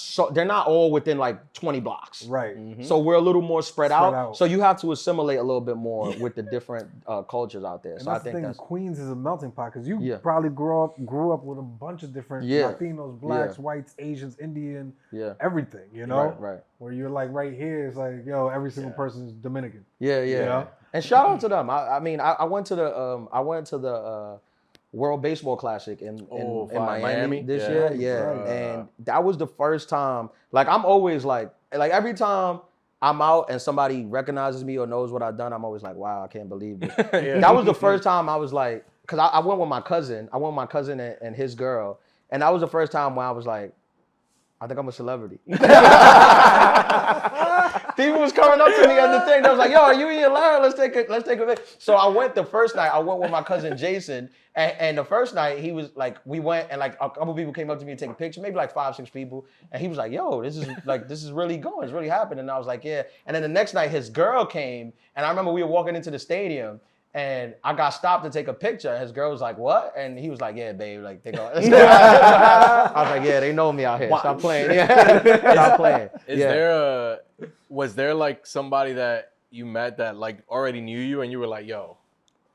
all within like 20 blocks. right. So we're a little more spread out. out. So you have to assimilate a little bit more with the different cultures out there. And So I that's the think thing, that's Queens is a melting pot because you Yeah. probably grew up with a bunch of different Latinos, blacks, whites, Asians, Indian, everything, you know? right. Where you're like right here, it's like, yo, every single person is Dominican. Yeah. You know? And shout out to them. I mean, I went to the World Baseball Classic in Miami this year. Yeah. Right. And that was the first time. Like I'm always like every time I'm out and somebody recognizes me or knows what I've done, I'm always like, wow, I can't believe this. That was the first time I was like, because I went with my cousin. I went with my cousin and his girl. And that was the first time where I was like, I think I'm a celebrity. People was coming up to me at the thing. They was like, yo, are you in Lara? Let's take a pic. So I went the first night. I went with my cousin Jason. And the first night, he was like, we went and like a couple people came up to me to take a picture, maybe like 5-6 people. And he was like, yo, this is really going. It's really happening. And I was like, yeah. And then the next night, his girl came. And I remember we were walking into the stadium. And I got stopped to take a picture. And his girl was like, what? And he was like, yeah, babe. Like, they go. I was like, yeah, they know me out here. Stop playing. Yeah. Stop playing. Was there like somebody that you met that like already knew you and you were like, yo,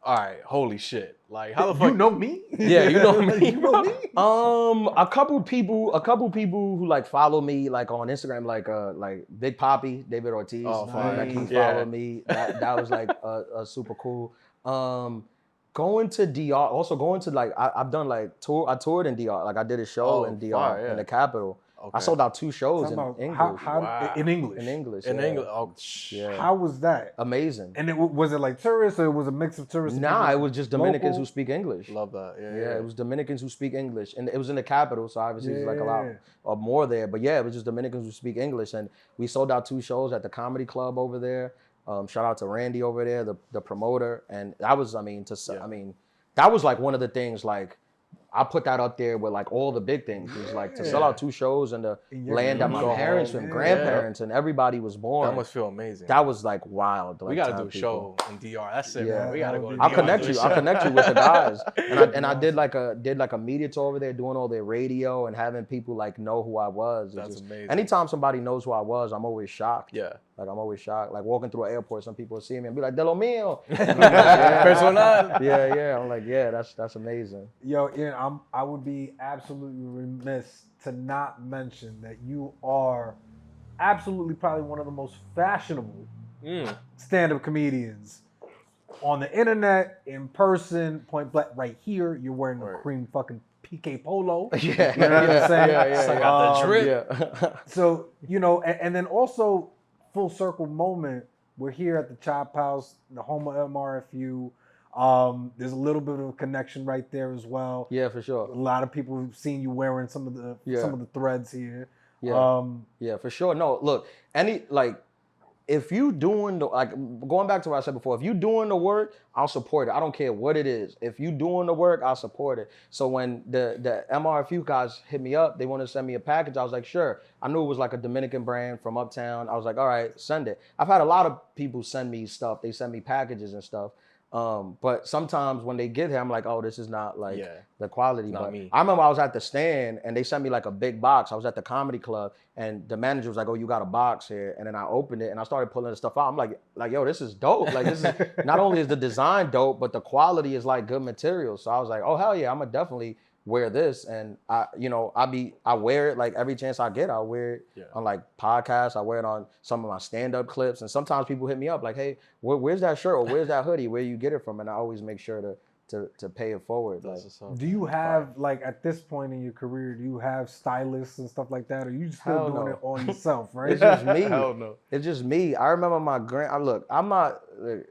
all right, holy shit. Like, how the fuck? You know me? Yeah, you know me. You know me? A couple people who like follow me like on Instagram, like Big Papi, David Ortiz. Oh, fine. Like he Yeah. followed me. That was like a super cool. Going to DR, also going to like I've done like I toured in DR. Like I did a show in DR fire, yeah. in the Capitol. I Okay. sold out 2 shows Talking in about English. Wow. in English. In English. In yeah. English. Oh, Yeah. How was that? Amazing. And was it like tourists or it was a mix of tourists? and Nah, people it was just Dominicans local? who speak English. love that. Yeah, it was Dominicans who speak English, and it was in the capital, so obviously there's like a lot Yeah. more there. But yeah, it was just Dominicans who speak English, and we sold out 2 shows at the comedy club over there. Shout out to Randy over there, the promoter, and that was, that was like one of the things like. I put that up there with like all the big things. It was like to sell out 2 shows and the land that my parents and grandparents and everybody was born. That must feel amazing. That was like wild. we like, gotta tell do a people. show in DR. That's it, Yeah. man. We gotta go to DR. I'll connect and do you. a I'll show. connect you with the guys. And I did like a media tour over there, doing all their radio and having people like know who I was. That's amazing. Anytime somebody knows who I was, I'm always shocked. Yeah. Like I'm always shocked. Like walking through an airport, some people will see me and be like, "De lo mío." Personal. Yeah. I'm like, yeah, that's amazing. Yo, Ian, I would be absolutely remiss to not mention that you are absolutely probably one of the most fashionable stand-up comedians on the internet, in person, point blank, right here. You're wearing a cream fucking PK polo. Yeah. You know what I'm saying? I got the drip. Yeah. So, you know, and then also full circle moment, we're here at the Chop House, the home of MRFU. There's a little bit of a connection right there as well. Yeah, for A sure. lot of people have seen you wearing some of the threads here. Yeah. Yeah, for sure. No, look, if you doing going back to what I said before, if you doing the work, I'll support it. I don't care what it is. If you doing the work, I'll support it. So when the MRFU guys hit me up, they wanted to send me a package. I was like, sure. I knew it was like a Dominican brand from Uptown. I was like, all right, send it. I've had a lot of people send me stuff. They send me packages and stuff. But sometimes when they get here, I'm like, oh, this is not like the quality. Not but me. I remember I was at the stand and they sent me like a big box. I was at the comedy club and the manager was like, oh, you got a box here. And then I opened it and I started pulling the stuff out. I'm like, yo, this is dope. Like this is not only is the design dope, but the quality is like good material. So I was like, oh hell yeah, I'm gonna definitely wear this. And I wear it like every chance I get. I wear it on like podcasts. I wear it on some of my stand-up clips. And sometimes people hit me up like, hey, where's that shirt or where's that hoodie? Where you get it from? And I always make sure to pay it forward. Like, Do you have like at this point in your career, do you have stylists and stuff like that, or you still Hell doing no. it on yourself, right? It's just me. Hell no. It's just me. I remember my I'm not.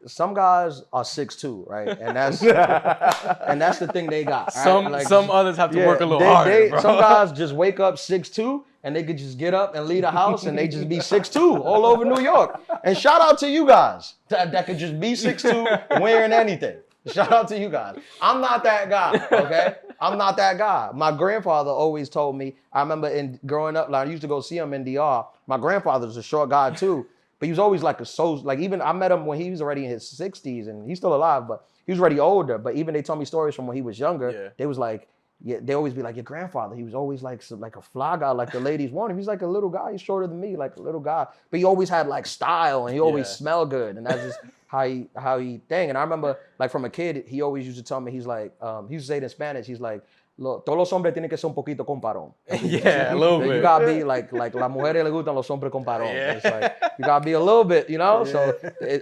Some guys are 6'2", right? And that's and that's the thing they got. Right? Some others have to work a little harder, bro. Some guys just wake up 6'2", and they could just get up and leave the house and they just be 6'2" all over New York. And shout out to you guys that could just be 6'2" wearing anything. Shout out to you guys. I'm not that guy, okay? I'm not that guy. My grandfather always told me, I remember growing up, like I used to go see him in DR. My grandfather was a short guy too, but he was always like even I met him when he was already in his 60s and he's still alive, but he was already older. But even they told me stories from when he was younger. They was like, they always be like, your grandfather, he was always like a fly guy, like the ladies wanted him. He's like a little guy, he's shorter than me, like a little guy. But he always had like style and he always smelled good. And that's just how he thing. And I remember like from a kid, he always used to tell me, he's like, he used to say it in Spanish, he's like, todos los hombres tienen que ser un poquito comparón. Yeah, a little bit. You gotta be like las mujeres le gustan los hombres comparón. It's like, you gotta be a little bit, you know? So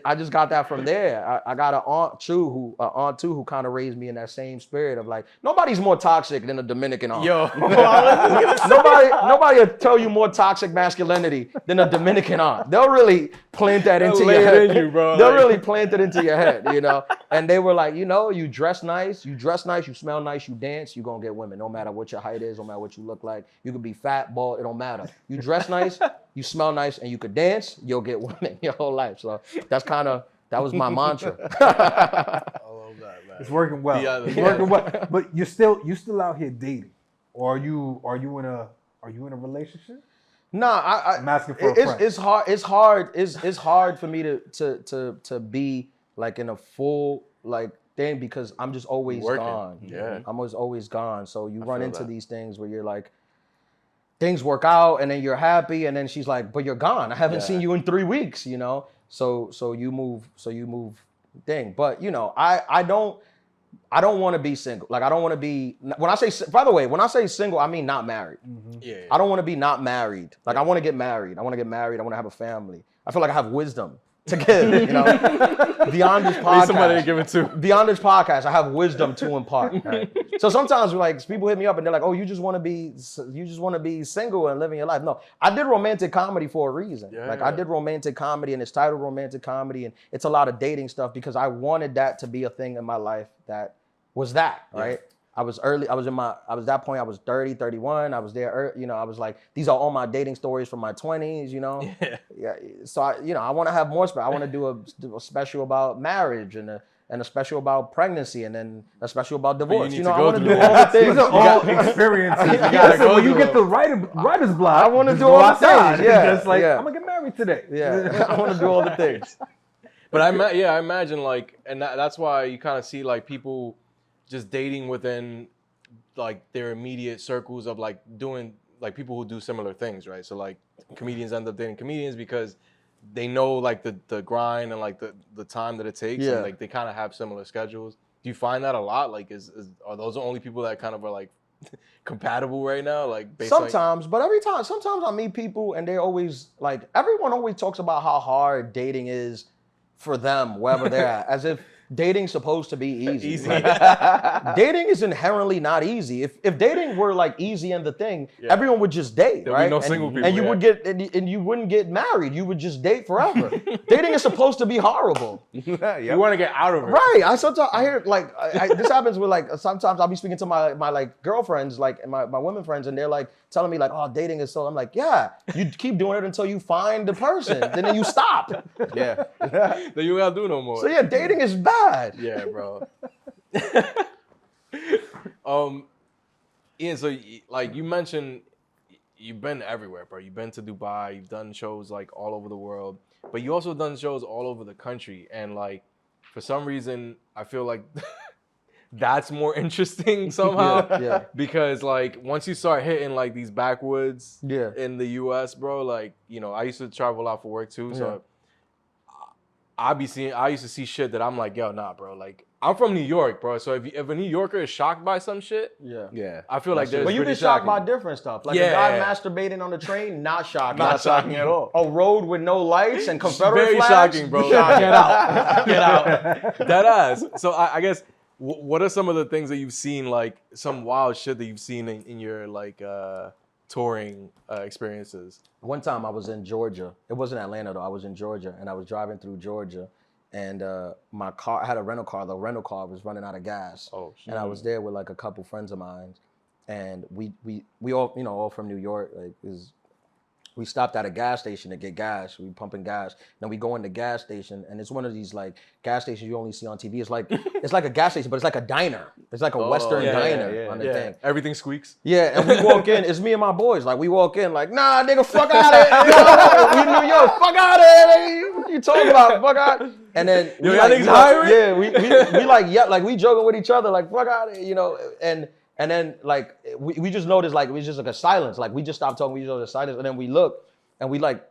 I just got that from there. I got an aunt too who kind of raised me in that same spirit of like, nobody's more toxic than a Dominican aunt. Yo. nobody will tell you more toxic masculinity than a Dominican aunt. They'll really plant that into your head. They'll really plant it into your head, you know? And they were like, you know, you dress nice, you smell nice, you dance, you're gonna get women, no matter what your height is, no matter what you look like. You could be fat, bald, it don't matter. You dress nice, you smell nice, and you could dance, you'll get women your whole life. So that was my mantra. I love that, man. It's working well. It's working well. But you're still out here dating, or are you in a relationship? Nah, I'm asking for a friend. It's hard for me to be like in a full like thing because I'm just always gone. Yeah. I'm always gone. So you run into these things where you're like, things work out and then you're happy and then she's like, but you're gone. I haven't seen you in 3 weeks, you know? So you move thing. But you know, I don't want to be single. Like I don't want to be, when I say single, I mean not married. Mm-hmm. Yeah. I don't want to be not married. Like I want to get married. I want to have a family. I feel like I have wisdom to give, you know, beyond this podcast. Somebody to give it to. Beyond this podcast, I have wisdom to impart. Right? So sometimes like people hit me up and they're like, "Oh, you just want to be single and living your life." No, I did romantic comedy for a reason. I did romantic comedy and it's titled romantic comedy and it's a lot of dating stuff because I wanted that to be a thing in my life that was that, right? I was that point, I was 30, 31. I was there, you know, I was like, these are all my dating stories from my 20s, you know? Yeah. So, I want to have more, I want to do a special about marriage and a special about pregnancy and then a special about divorce. You know, I want to do all the things. These are all experiences. So when you get the writer's block, I want to do all the things. Yeah. Just like, I'm going to get married today. Yeah. I want to do all the things. But I imagine like, and that's why you kind of see like people just dating within like their immediate circles of like doing like people who do similar things, right? So like comedians end up dating comedians because they know like the grind and like the time that it takes and like they kind of have similar schedules. Do you find that a lot? Like are those the only people that kind of are like compatible right now? Like sometimes, but sometimes I meet people and they're always like, everyone always talks about how hard dating is for them, wherever they're at, as if dating's supposed to be easy. Dating is inherently not easy. If dating were like easy and the thing, everyone would just date, right? Be no single people. And you wouldn't get married. You would just date forever. Dating is supposed to be horrible. You want to get out of it. Right. I hear like this happens with like sometimes I'll be speaking to my like girlfriends, like my women friends, and they're like telling me like, oh, dating is so. I'm like, yeah, you keep doing it until you find the person, then you stop. Yeah. Then you gotta do no more. So yeah, dating is bad. Yeah, bro. Ian, so like you mentioned, you've been everywhere, bro. You've been to Dubai. You've done shows like all over the world, but you also done shows all over the country. And like for some reason, I feel like that's more interesting somehow. Yeah. Because like once you start hitting like these backwoods in the U.S., bro, like you know, I used to travel a lot for work too, so. I used to see shit that I'm like, yo, nah, bro. Like, I'm from New York, bro. So if a New Yorker is shocked by some shit, I feel like there's But you've been shocked by different stuff. Like a guy masturbating on the train, not shocking. Not shocking at all. A road with no lights and Confederate Very flags. shocking, bro. Shocking. Get out. Get out. That ass. So I guess, what are some of the things that you've seen, like some wild shit that you've seen in your like touring experiences? One time I was in Georgia. It wasn't Atlanta though. I was in Georgia and I was driving through Georgia and my car, I had a rental car. The rental car was running out of gas. Oh, shit. And I was there with like a couple friends of mine. and we all, you know, all from New York. Like, we stopped at a gas station to get gas. We pumping gas. Then we go in the gas station, and it's one of these like gas stations you only see on TV. It's like a gas station, but it's like a diner. It's like a Western diner on the thing. Everything squeaks. Yeah, and we walk in. It's me and my boys. Like we walk in, like, nah, nigga, fuck out of here. We in New York, fuck out of here. What you talking about? Fuck out. And then we we joking with each other, like fuck out of here, you know. And then like we just noticed like it was just like a silence. Like we just stopped talking, we just noticed silence, and then we look and we like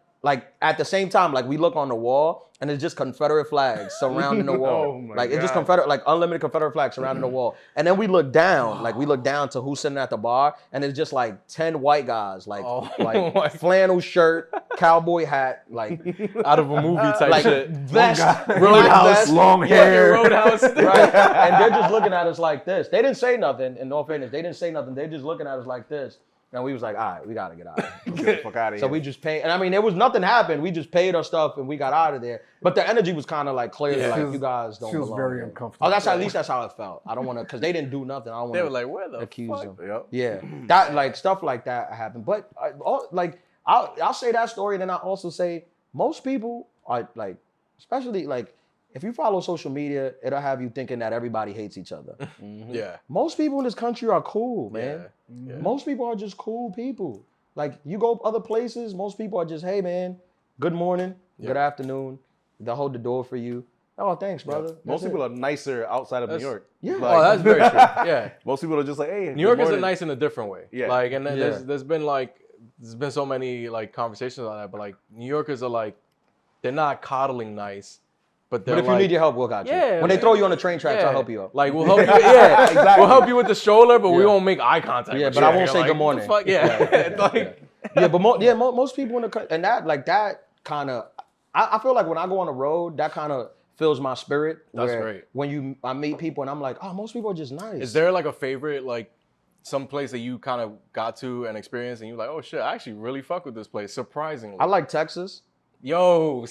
at the same time, like we look on the wall and it's just Confederate flags surrounding the wall. It's just Confederate, like unlimited Confederate flags surrounding the wall. And then we look down, to who's sitting at the bar, and it's just like 10 white guys, flannel shirt, cowboy hat, like out of a movie type shit. Vest, Roadhouse, long hair. Roadhouse. Right? And they're just looking at us like this. They didn't say nothing, in all fairness. They didn't say nothing. They're just looking at us like this. And we was like, all right, we got to get out of here. Get the fuck out of here. So we just paid. And I mean, there was nothing happened. We just paid our stuff and we got out of there. But the energy was kind of like clearly like, you guys don't belong. Feels very here. uncomfortable. Oh, at least that's how it felt. I don't want to, because they didn't do nothing. I don't want to. They were like, where the accuse fuck? them. Yep. Yeah. That, like, stuff like that happened. But I'll say that story. And then I also say most people are like, especially like, if you follow social media, it'll have you thinking that everybody hates each other. Yeah. Most people in this country are cool, man. Yeah. Most people are just cool people. Like, you go other places, most people are just, hey, man, good morning, good afternoon. They'll hold the door for you. Oh, thanks, brother. Most people are nicer outside of New York. Yeah. Oh, that's very true. Yeah. Most people are just like, hey, New York is nice in a different way. Yeah. Like, and then there's been so many like conversations on that, but like New Yorkers are like, they're not coddling nice. But if you need your help, we'll got you. Yeah, when they throw you on the train tracks, I'll help you up. Like, we'll help you. Yeah, exactly. We'll help you with the stroller, but we won't make eye contact. Yeah, with but you. I won't say like, good morning. Fuck? Yeah. Most people in the country, and that kind of, I feel like when I go on the road, that kind of fills my spirit. That's great. When I meet people and I'm like, oh, most people are just nice. Is there like a favorite, like some place that you kind of got to and experienced and you're like, oh shit, I actually really fuck with this place, surprisingly? I like Texas. Yo,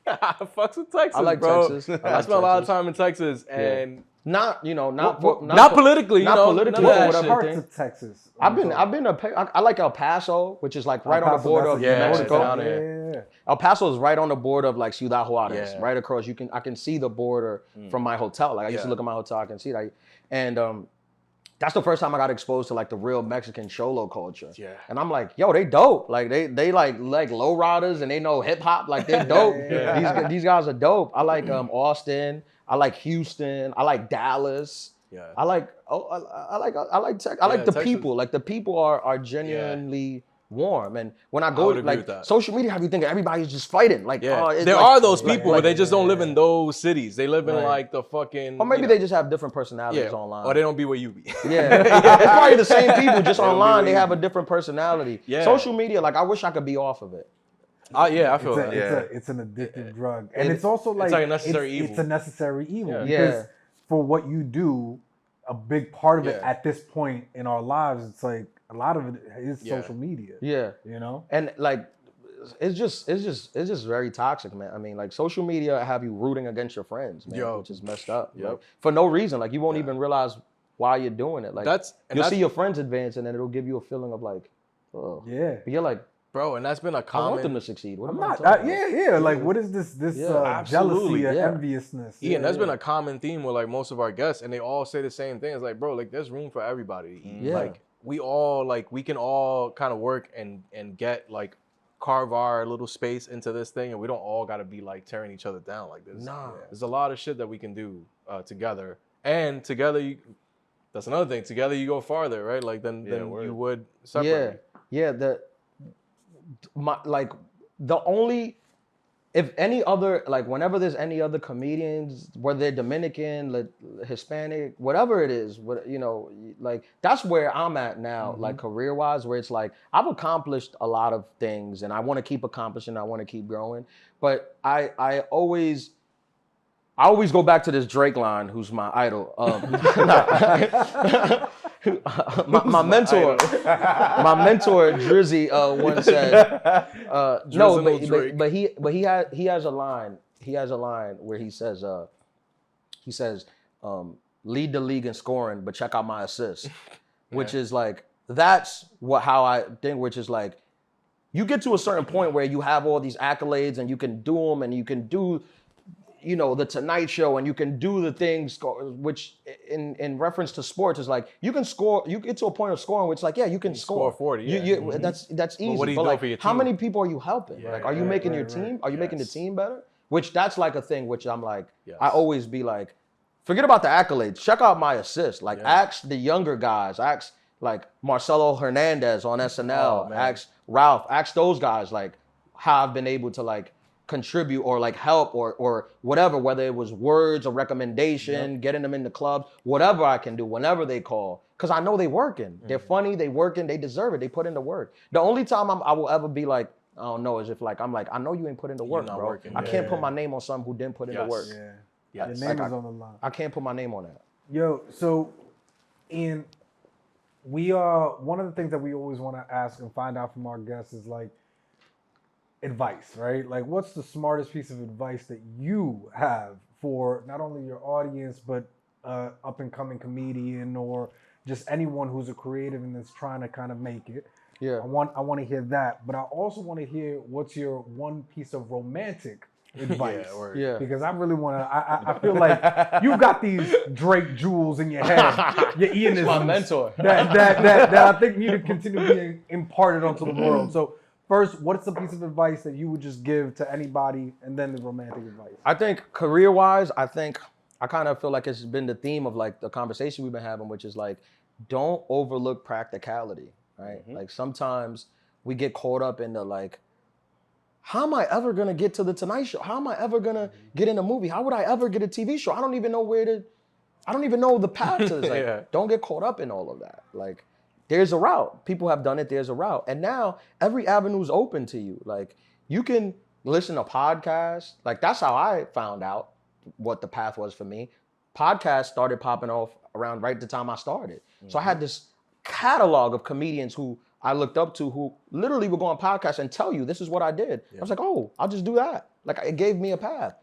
I fucks with Texas, I like bro. Texas. I spent a lot of time in Texas, and not politically, not politically, none of whatever that Parts thing. of Texas. I like El Paso, which is like right on the border of New Mexico. down there. Yeah. El Paso is right on the border of like Ciudad Juarez, Yeah. right across. I can see the border from my hotel. Like I used to look at my hotel, I can see that. And that's the first time I got exposed to like the real Mexican cholo culture. Yeah. And I'm like, yo, they dope. Like they like low riders and they know hip hop. Like they're dope. These guys are dope. I like Austin. I like Houston. I like Dallas. Yeah. I like the Texas. people. Like the people are genuinely warm. And when I go would agree with like that. social media, have you thinking everybody's just fighting? Like there are those people, but they just don't live in those cities. They live in like the fucking. Or maybe they just have different personalities online. Or they don't be where you be. Yeah, it's probably the same people. Just online, they have a different personality. Yeah. Social media, like I wish I could be off of it. Yeah, I feel that. It's an addictive drug, and it's also like like a necessary evil. It's a necessary evil Yeah. because for what you do, a big part of it Yeah. at this point in our lives, it's like a lot of it is social media. Yeah, You know, and like it's just very toxic, man. I mean, like social media have you rooting against your friends, man, which is messed up. Yep. Like, for no reason. Like you won't even realize why you're doing it. Like you'll see your friends advance, and then it'll give you a feeling of like, oh, yeah. But you're like, Bro, and that's been a I want common. them to succeed. What I'm am I not. talking about? Yeah. Like, what is this Yeah, jealousy or yeah. enviousness? Ian, that's been a common theme with like most of our guests, and they all say the same thing. It's like, bro, like there's room for everybody to eat. Yeah. Like we can all kind of work and get like carve our little space into this thing, and we don't all got to be like tearing each other down like this. Nah. There's a lot of shit that we can do together, and together that's another thing. Together you go farther, right? Like than you would separately. Yeah. If any other, like whenever there's any other comedians, whether they're Dominican, Hispanic, whatever it is, like that's where I'm at now, like career-wise, where it's like I've accomplished a lot of things and I want to keep accomplishing, I want to keep growing, but I always go back to this Drake line, who's my idol. My mentor, Drizzy, once said, but he has a line. He has a line where he says, lead the league in scoring, but check out my assists. which is like, that's how I think, which is like, you get to a certain point where you have all these accolades and you can do them and you can do, you know, the Tonight Show and you can do the things, which in reference to sports is like, you can score, you get to a point of scoring, which like, yeah, you can score. 40, That's easy. what do you but do like, for your how team? many people are you helping? Like, are you making your team? Are you making the team better? Which that's like a thing, which I'm like, I always be like, forget about the accolades. Check out my assists. Like, ask the younger guys. Ask like Marcelo Hernandez on SNL. Ask Ralph. Ask those guys like how I've been able to like contribute or like help or whatever, whether it was words or recommendation, getting them in the clubs, whatever I can do whenever they call. Because I know they working. They're funny. They working. They deserve it. They put in the work. The only time I will ever be like, I don't know, is if like I'm like, I know you ain't put in the work, bro. Working. I can't put my name on someone who didn't put in the work. Yeah. The name is on the line. I can't put my name on that. Yo, so we are one of the things that we always want to ask and find out from our guests is like advice, right? Like, what's the smartest piece of advice that you have for not only your audience but up and coming comedian or just anyone who's a creative and that's trying to kind of make it? Yeah. I want to hear that, but I also want to hear what's your one piece of romantic advice. Yeah. Because I really want to. I feel like you got these Drake jewels in your head, your Ianisms, my mentor. that I think need to continue being imparted onto the world. So first, what's the piece of advice that you would just give to anybody, and then the romantic advice? I think career-wise, I kind of feel like it's been the theme of like the conversation we've been having, which is like, don't overlook practicality, right? Like sometimes we get caught up in the like, how am I ever gonna get to the Tonight Show? How am I ever gonna get in a movie? How would I ever get a TV show? I don't even know the path to this. Like, don't get caught up in all of that. Like, there's a route. People have done it, there's a route. And now every avenue is open to you. Like, you can listen to podcasts. Like, that's how I found out what the path was for me. Podcasts started popping off around right the time I started. So I had this catalog of comedians who I looked up to who literally would go on podcasts and tell you, this is what I did. I was like, oh, I'll just do that. Like, it gave me a path.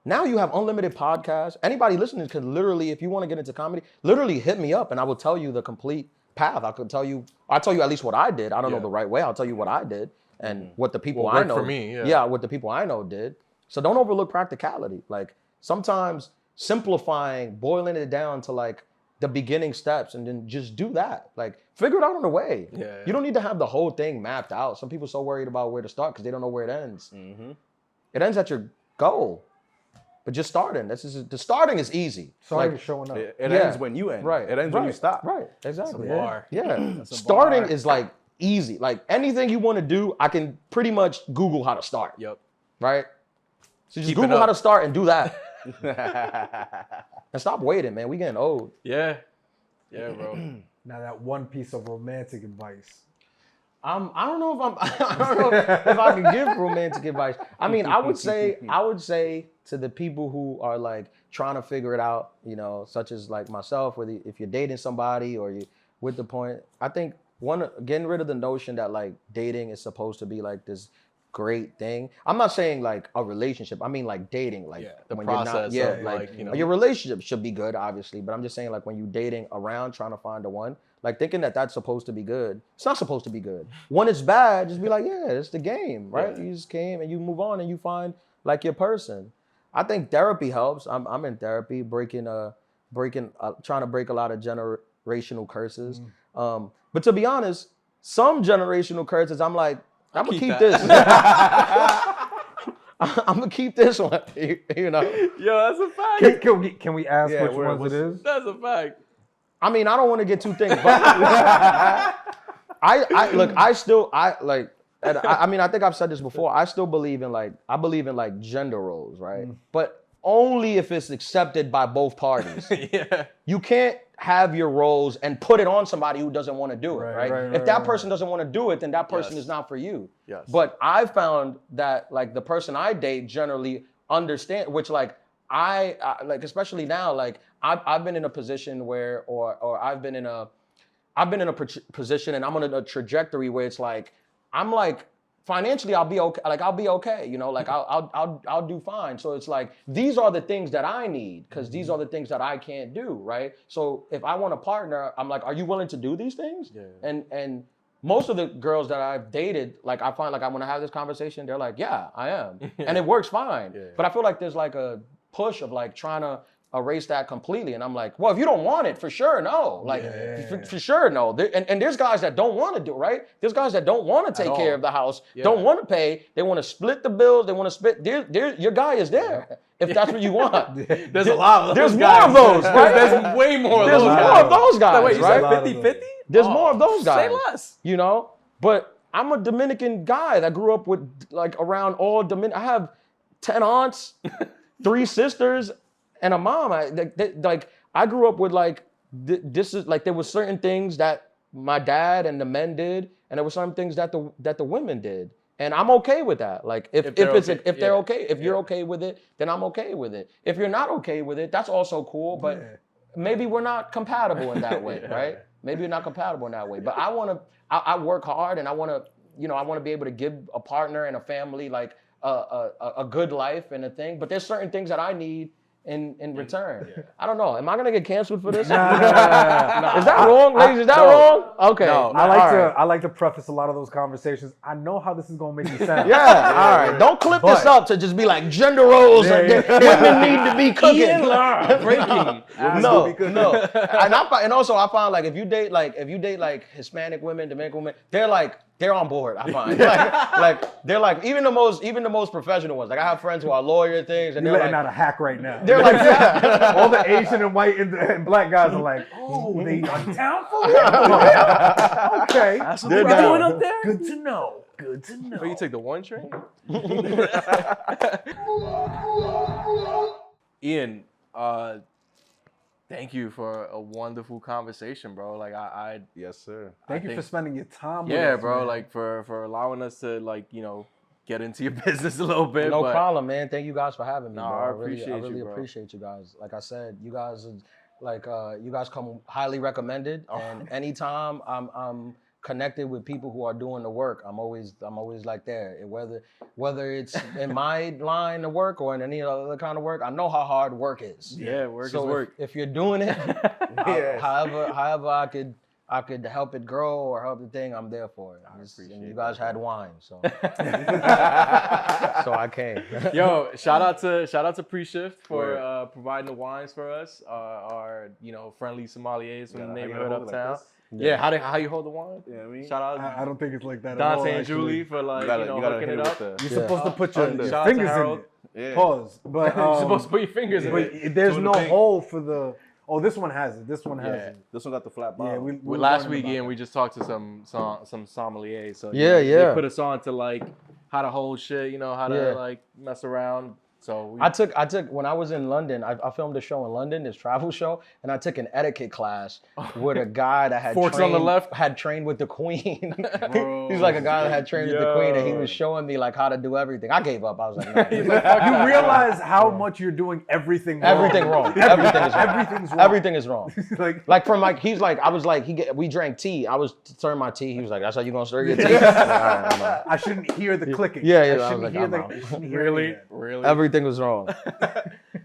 Now you have unlimited podcasts. Anybody listening can literally, if you want to get into comedy, literally hit me up and I will tell you the complete path. I'll tell you at least what I did. I don't know the right way. I'll tell you what I did and what the people I know. For me, what the people I know did. So don't overlook practicality. Like, sometimes simplifying, boiling it down to like the beginning steps and then just do that. Like, figure it out on the way. You don't need to have the whole thing mapped out. Some people are so worried about where to start because they don't know where it ends. It ends at your goal. But just starting, the starting is easy. Starting is showing up. It ends when you end. Right. It ends when you stop. Right. Exactly. That's a bar. Yeah. Starting is like easy. Like, anything you want to do, I can pretty much Google how to start. Right? So just Google how to start and do that. And stop waiting, man. We getting old. Yeah, bro. Now that one piece of romantic advice. I don't know if I can give romantic advice. I mean, I would say to the people who are like trying to figure it out, you know, such as like myself, whether if you're dating somebody or you with the point, I think getting rid of the notion that like dating is supposed to be like this great thing. I'm not saying like a relationship. I mean like dating, like the when process. You're not, of, like you know, your relationship should be good, obviously. But I'm just saying like when you're dating around trying to find the one, like thinking that that's supposed to be good. It's not supposed to be good. When it's bad, just be like, yeah, it's the game, right? You just came and you move on and you find like your person. I think therapy helps. I'm in therapy, trying to break a lot of generational curses. But to be honest, some generational curses, I'm like, I'm gonna keep this. I'm gonna keep this one. You know. Yo, that's a fact. Can we ask which ones it is? That's a fact. I mean, I don't want to get too things, but I mean, I think I've said this before. I still believe in like gender roles, right? But only if it's accepted by both parties. You can't have your roles and put it on somebody who doesn't want to do it, right? If that person doesn't want to do it, then that person is not for you. But I found that like the person I date generally understand, which like I like, especially now, like I've been in a position where, or I've been in a position and I'm on a trajectory where it's like, I'm like financially I'll be okay. Like I'll be okay, you know. Like I'll do fine. So it's like these are the things that I need because these are the things that I can't do, right? So if I want a partner, I'm like, are you willing to do these things? Yeah. And most of the girls that I've dated, like I find like I want to have this conversation, they're like, yeah, I am, and it works fine. Yeah. But I feel like there's like a push of like trying to erase that completely, and I'm like, well, if you don't want it, for sure, no. Like, for sure, no. And there's guys that don't want to do it, right? There's guys that don't want to take care of the house, don't want to pay. They want to split the bills. They want to split. Your guy is there. If that's what you want. There's a lot of those There's guys. more of those, right? There's way more of There's those more guys. of those guys, Wait, you right? said 50-50? There's more of those guys. Say less. You know? But I'm a Dominican guy that grew up with like around all Dominican. I have 10 aunts, 3 sisters, and a mom. I grew up with like this is like there was certain things that my dad and the men did, and there were some things that the women did. And I'm okay with that. Like if they're okay, if you're okay with it, then I'm okay with it. If you're not okay with it, that's also cool. But maybe we're not compatible in that way, right? Maybe we're not compatible in that way. But I work hard, and I want to be able to give a partner and a family like a good life and a thing. But there's certain things that I need in return. Yeah. I don't know. Am I gonna get canceled for this? Is that wrong, ladies? Is that wrong? Okay. No, I like to preface a lot of those conversations. I know how this is gonna make you sound. All right. Don't clip this up to just be like gender roles or women need to be cooking. Ian Lara, breaking. No. And also I find like if you date like Hispanic women, Dominican women, they're on board. I find like they're like even the most professional ones. Like I have friends who are lawyer things, and you're they're letting like out a hack right now. they're like all the Asian and white and black guys are like, oh, they on town for real? Okay, that's what they're doing up there. Good to know. Good to know. So you take the 1 train? Ian, thank you for a wonderful conversation, bro. Like yes, sir. Thank you for spending your time with us, bro. Man. Like for allowing us to like, get into your business a little bit. No problem, man. Thank you guys for having me, bro. I really appreciate you guys. Like I said, you guys are like you guys come highly recommended, and anytime I'm connected with people who are doing the work, I'm always like there. Whether it's in my line of work or in any other kind of work, I know how hard work is. Yeah, work is work. If you're doing it, however I could help it grow or help the thing, I'm there for it. And you guys had wine, so so I came. Yo, shout out to Pre-Shift for providing the wines for us. Our friendly sommeliers from the neighborhood uptown. Yeah, how you hold the wine? Yeah, I mean, shout out. I don't think it's like that. Dante and Julie for hooking it up. You're supposed to put your Shout fingers out to in it. Yeah. Pause. But you're supposed to put your fingers in it. But there's no hole for the. Oh, this one has it. This one has it. This one got the flat bottom. Yeah, we last week, Ian, we just talked to some sommeliers. So they put us on to like how to hold shit, how to like mess around. So I took when I was in London, I filmed a show in London, this travel show, and I took an etiquette class with a guy that had trained with the Queen. He's like a guy that had trained with the Queen, and he was showing me like how to do everything. I gave up. I was like, no. You realize how much you're doing everything wrong. Everything wrong. Everything's wrong. Everything is wrong. We drank tea. I was stirring my tea. He was like, that's how you gonna stir your tea? I shouldn't hear the clicking. Yeah. Really? Everything was wrong.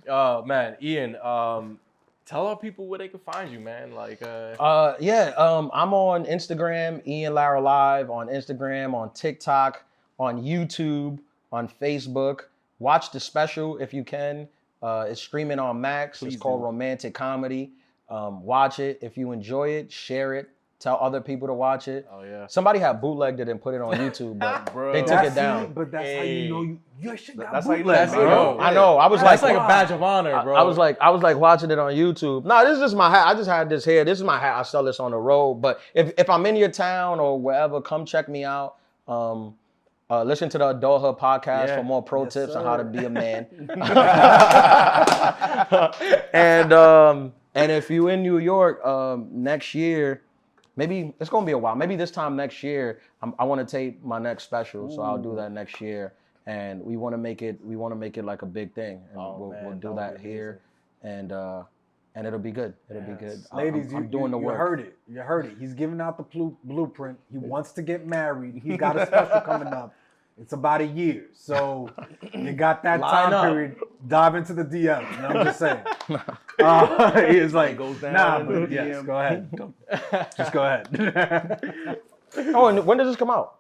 Oh man, Ian, tell our people where they can find you, man. Like I'm on Instagram, Ian Lara Live, on Instagram, on TikTok, on YouTube, on Facebook. Watch the special if you can. It's streaming on Max. It's called Romantic Comedy. Watch it. If you enjoy it, share it. Tell other people to watch it. Oh yeah. Somebody had bootlegged it and put it on YouTube, but they took it down. But that's how you know your shit got that's bootlegged. I know. I was that's like a badge of honor, bro. I was like watching it on YouTube. No, this is just my hat. I just had this hair. This is my hat. I sell this on the road. But if I'm in your town or wherever, come check me out. Listen to the Adulthood podcast for more pro tips on how to be a man. And if you in New York next year, maybe it's gonna be a while. Maybe this time next year, I want to tape my next special, so I'll do that next year. And we want to make it like a big thing, and we'll do that here, and it'll be good. It'll be good. Ladies, I'm doing the work. You heard it. He's giving out the blueprint. He wants to get married. He's got a special coming up. It's about a year. So you got that Line time up. period. Dive into the DM. You know, I'm just saying. He's like, goes down nah, in the but yes, DM. go ahead. Just go ahead. Oh, and when does this come out?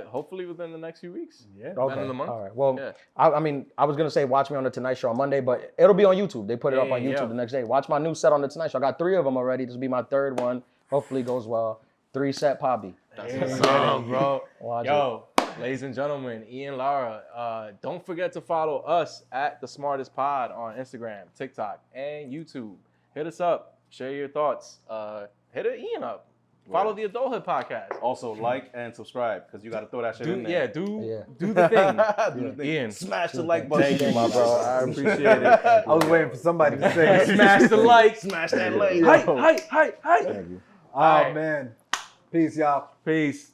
Hopefully within the next few weeks. Yeah. Okay. End of the month. All right. Well, Yeah. I mean, I was gonna say watch me on the Tonight Show on Monday, but it'll be on YouTube. They put it up on YouTube Yeah. the next day. Watch my new set on the Tonight Show. I got 3 of them already. This will be my 3rd one. Hopefully, it goes well. 3-set Poppy. That's what's up, bro. Watch Yo, ladies and gentlemen, Ian, Lara, don't forget to follow us at The Smartest Pod on Instagram, TikTok, and YouTube. Hit us up. Share your thoughts. Hit Ian up. Follow the Adulthood Podcast. Also, like and subscribe because you got to throw that shit in there. Do the thing. Do the thing. Ian. Smash the like button. Thank you, my bro. I appreciate it. I was waiting for somebody to say it. Smash the like. Smash that like. Hi. Oh, All right. man. Peace, y'all. Peace.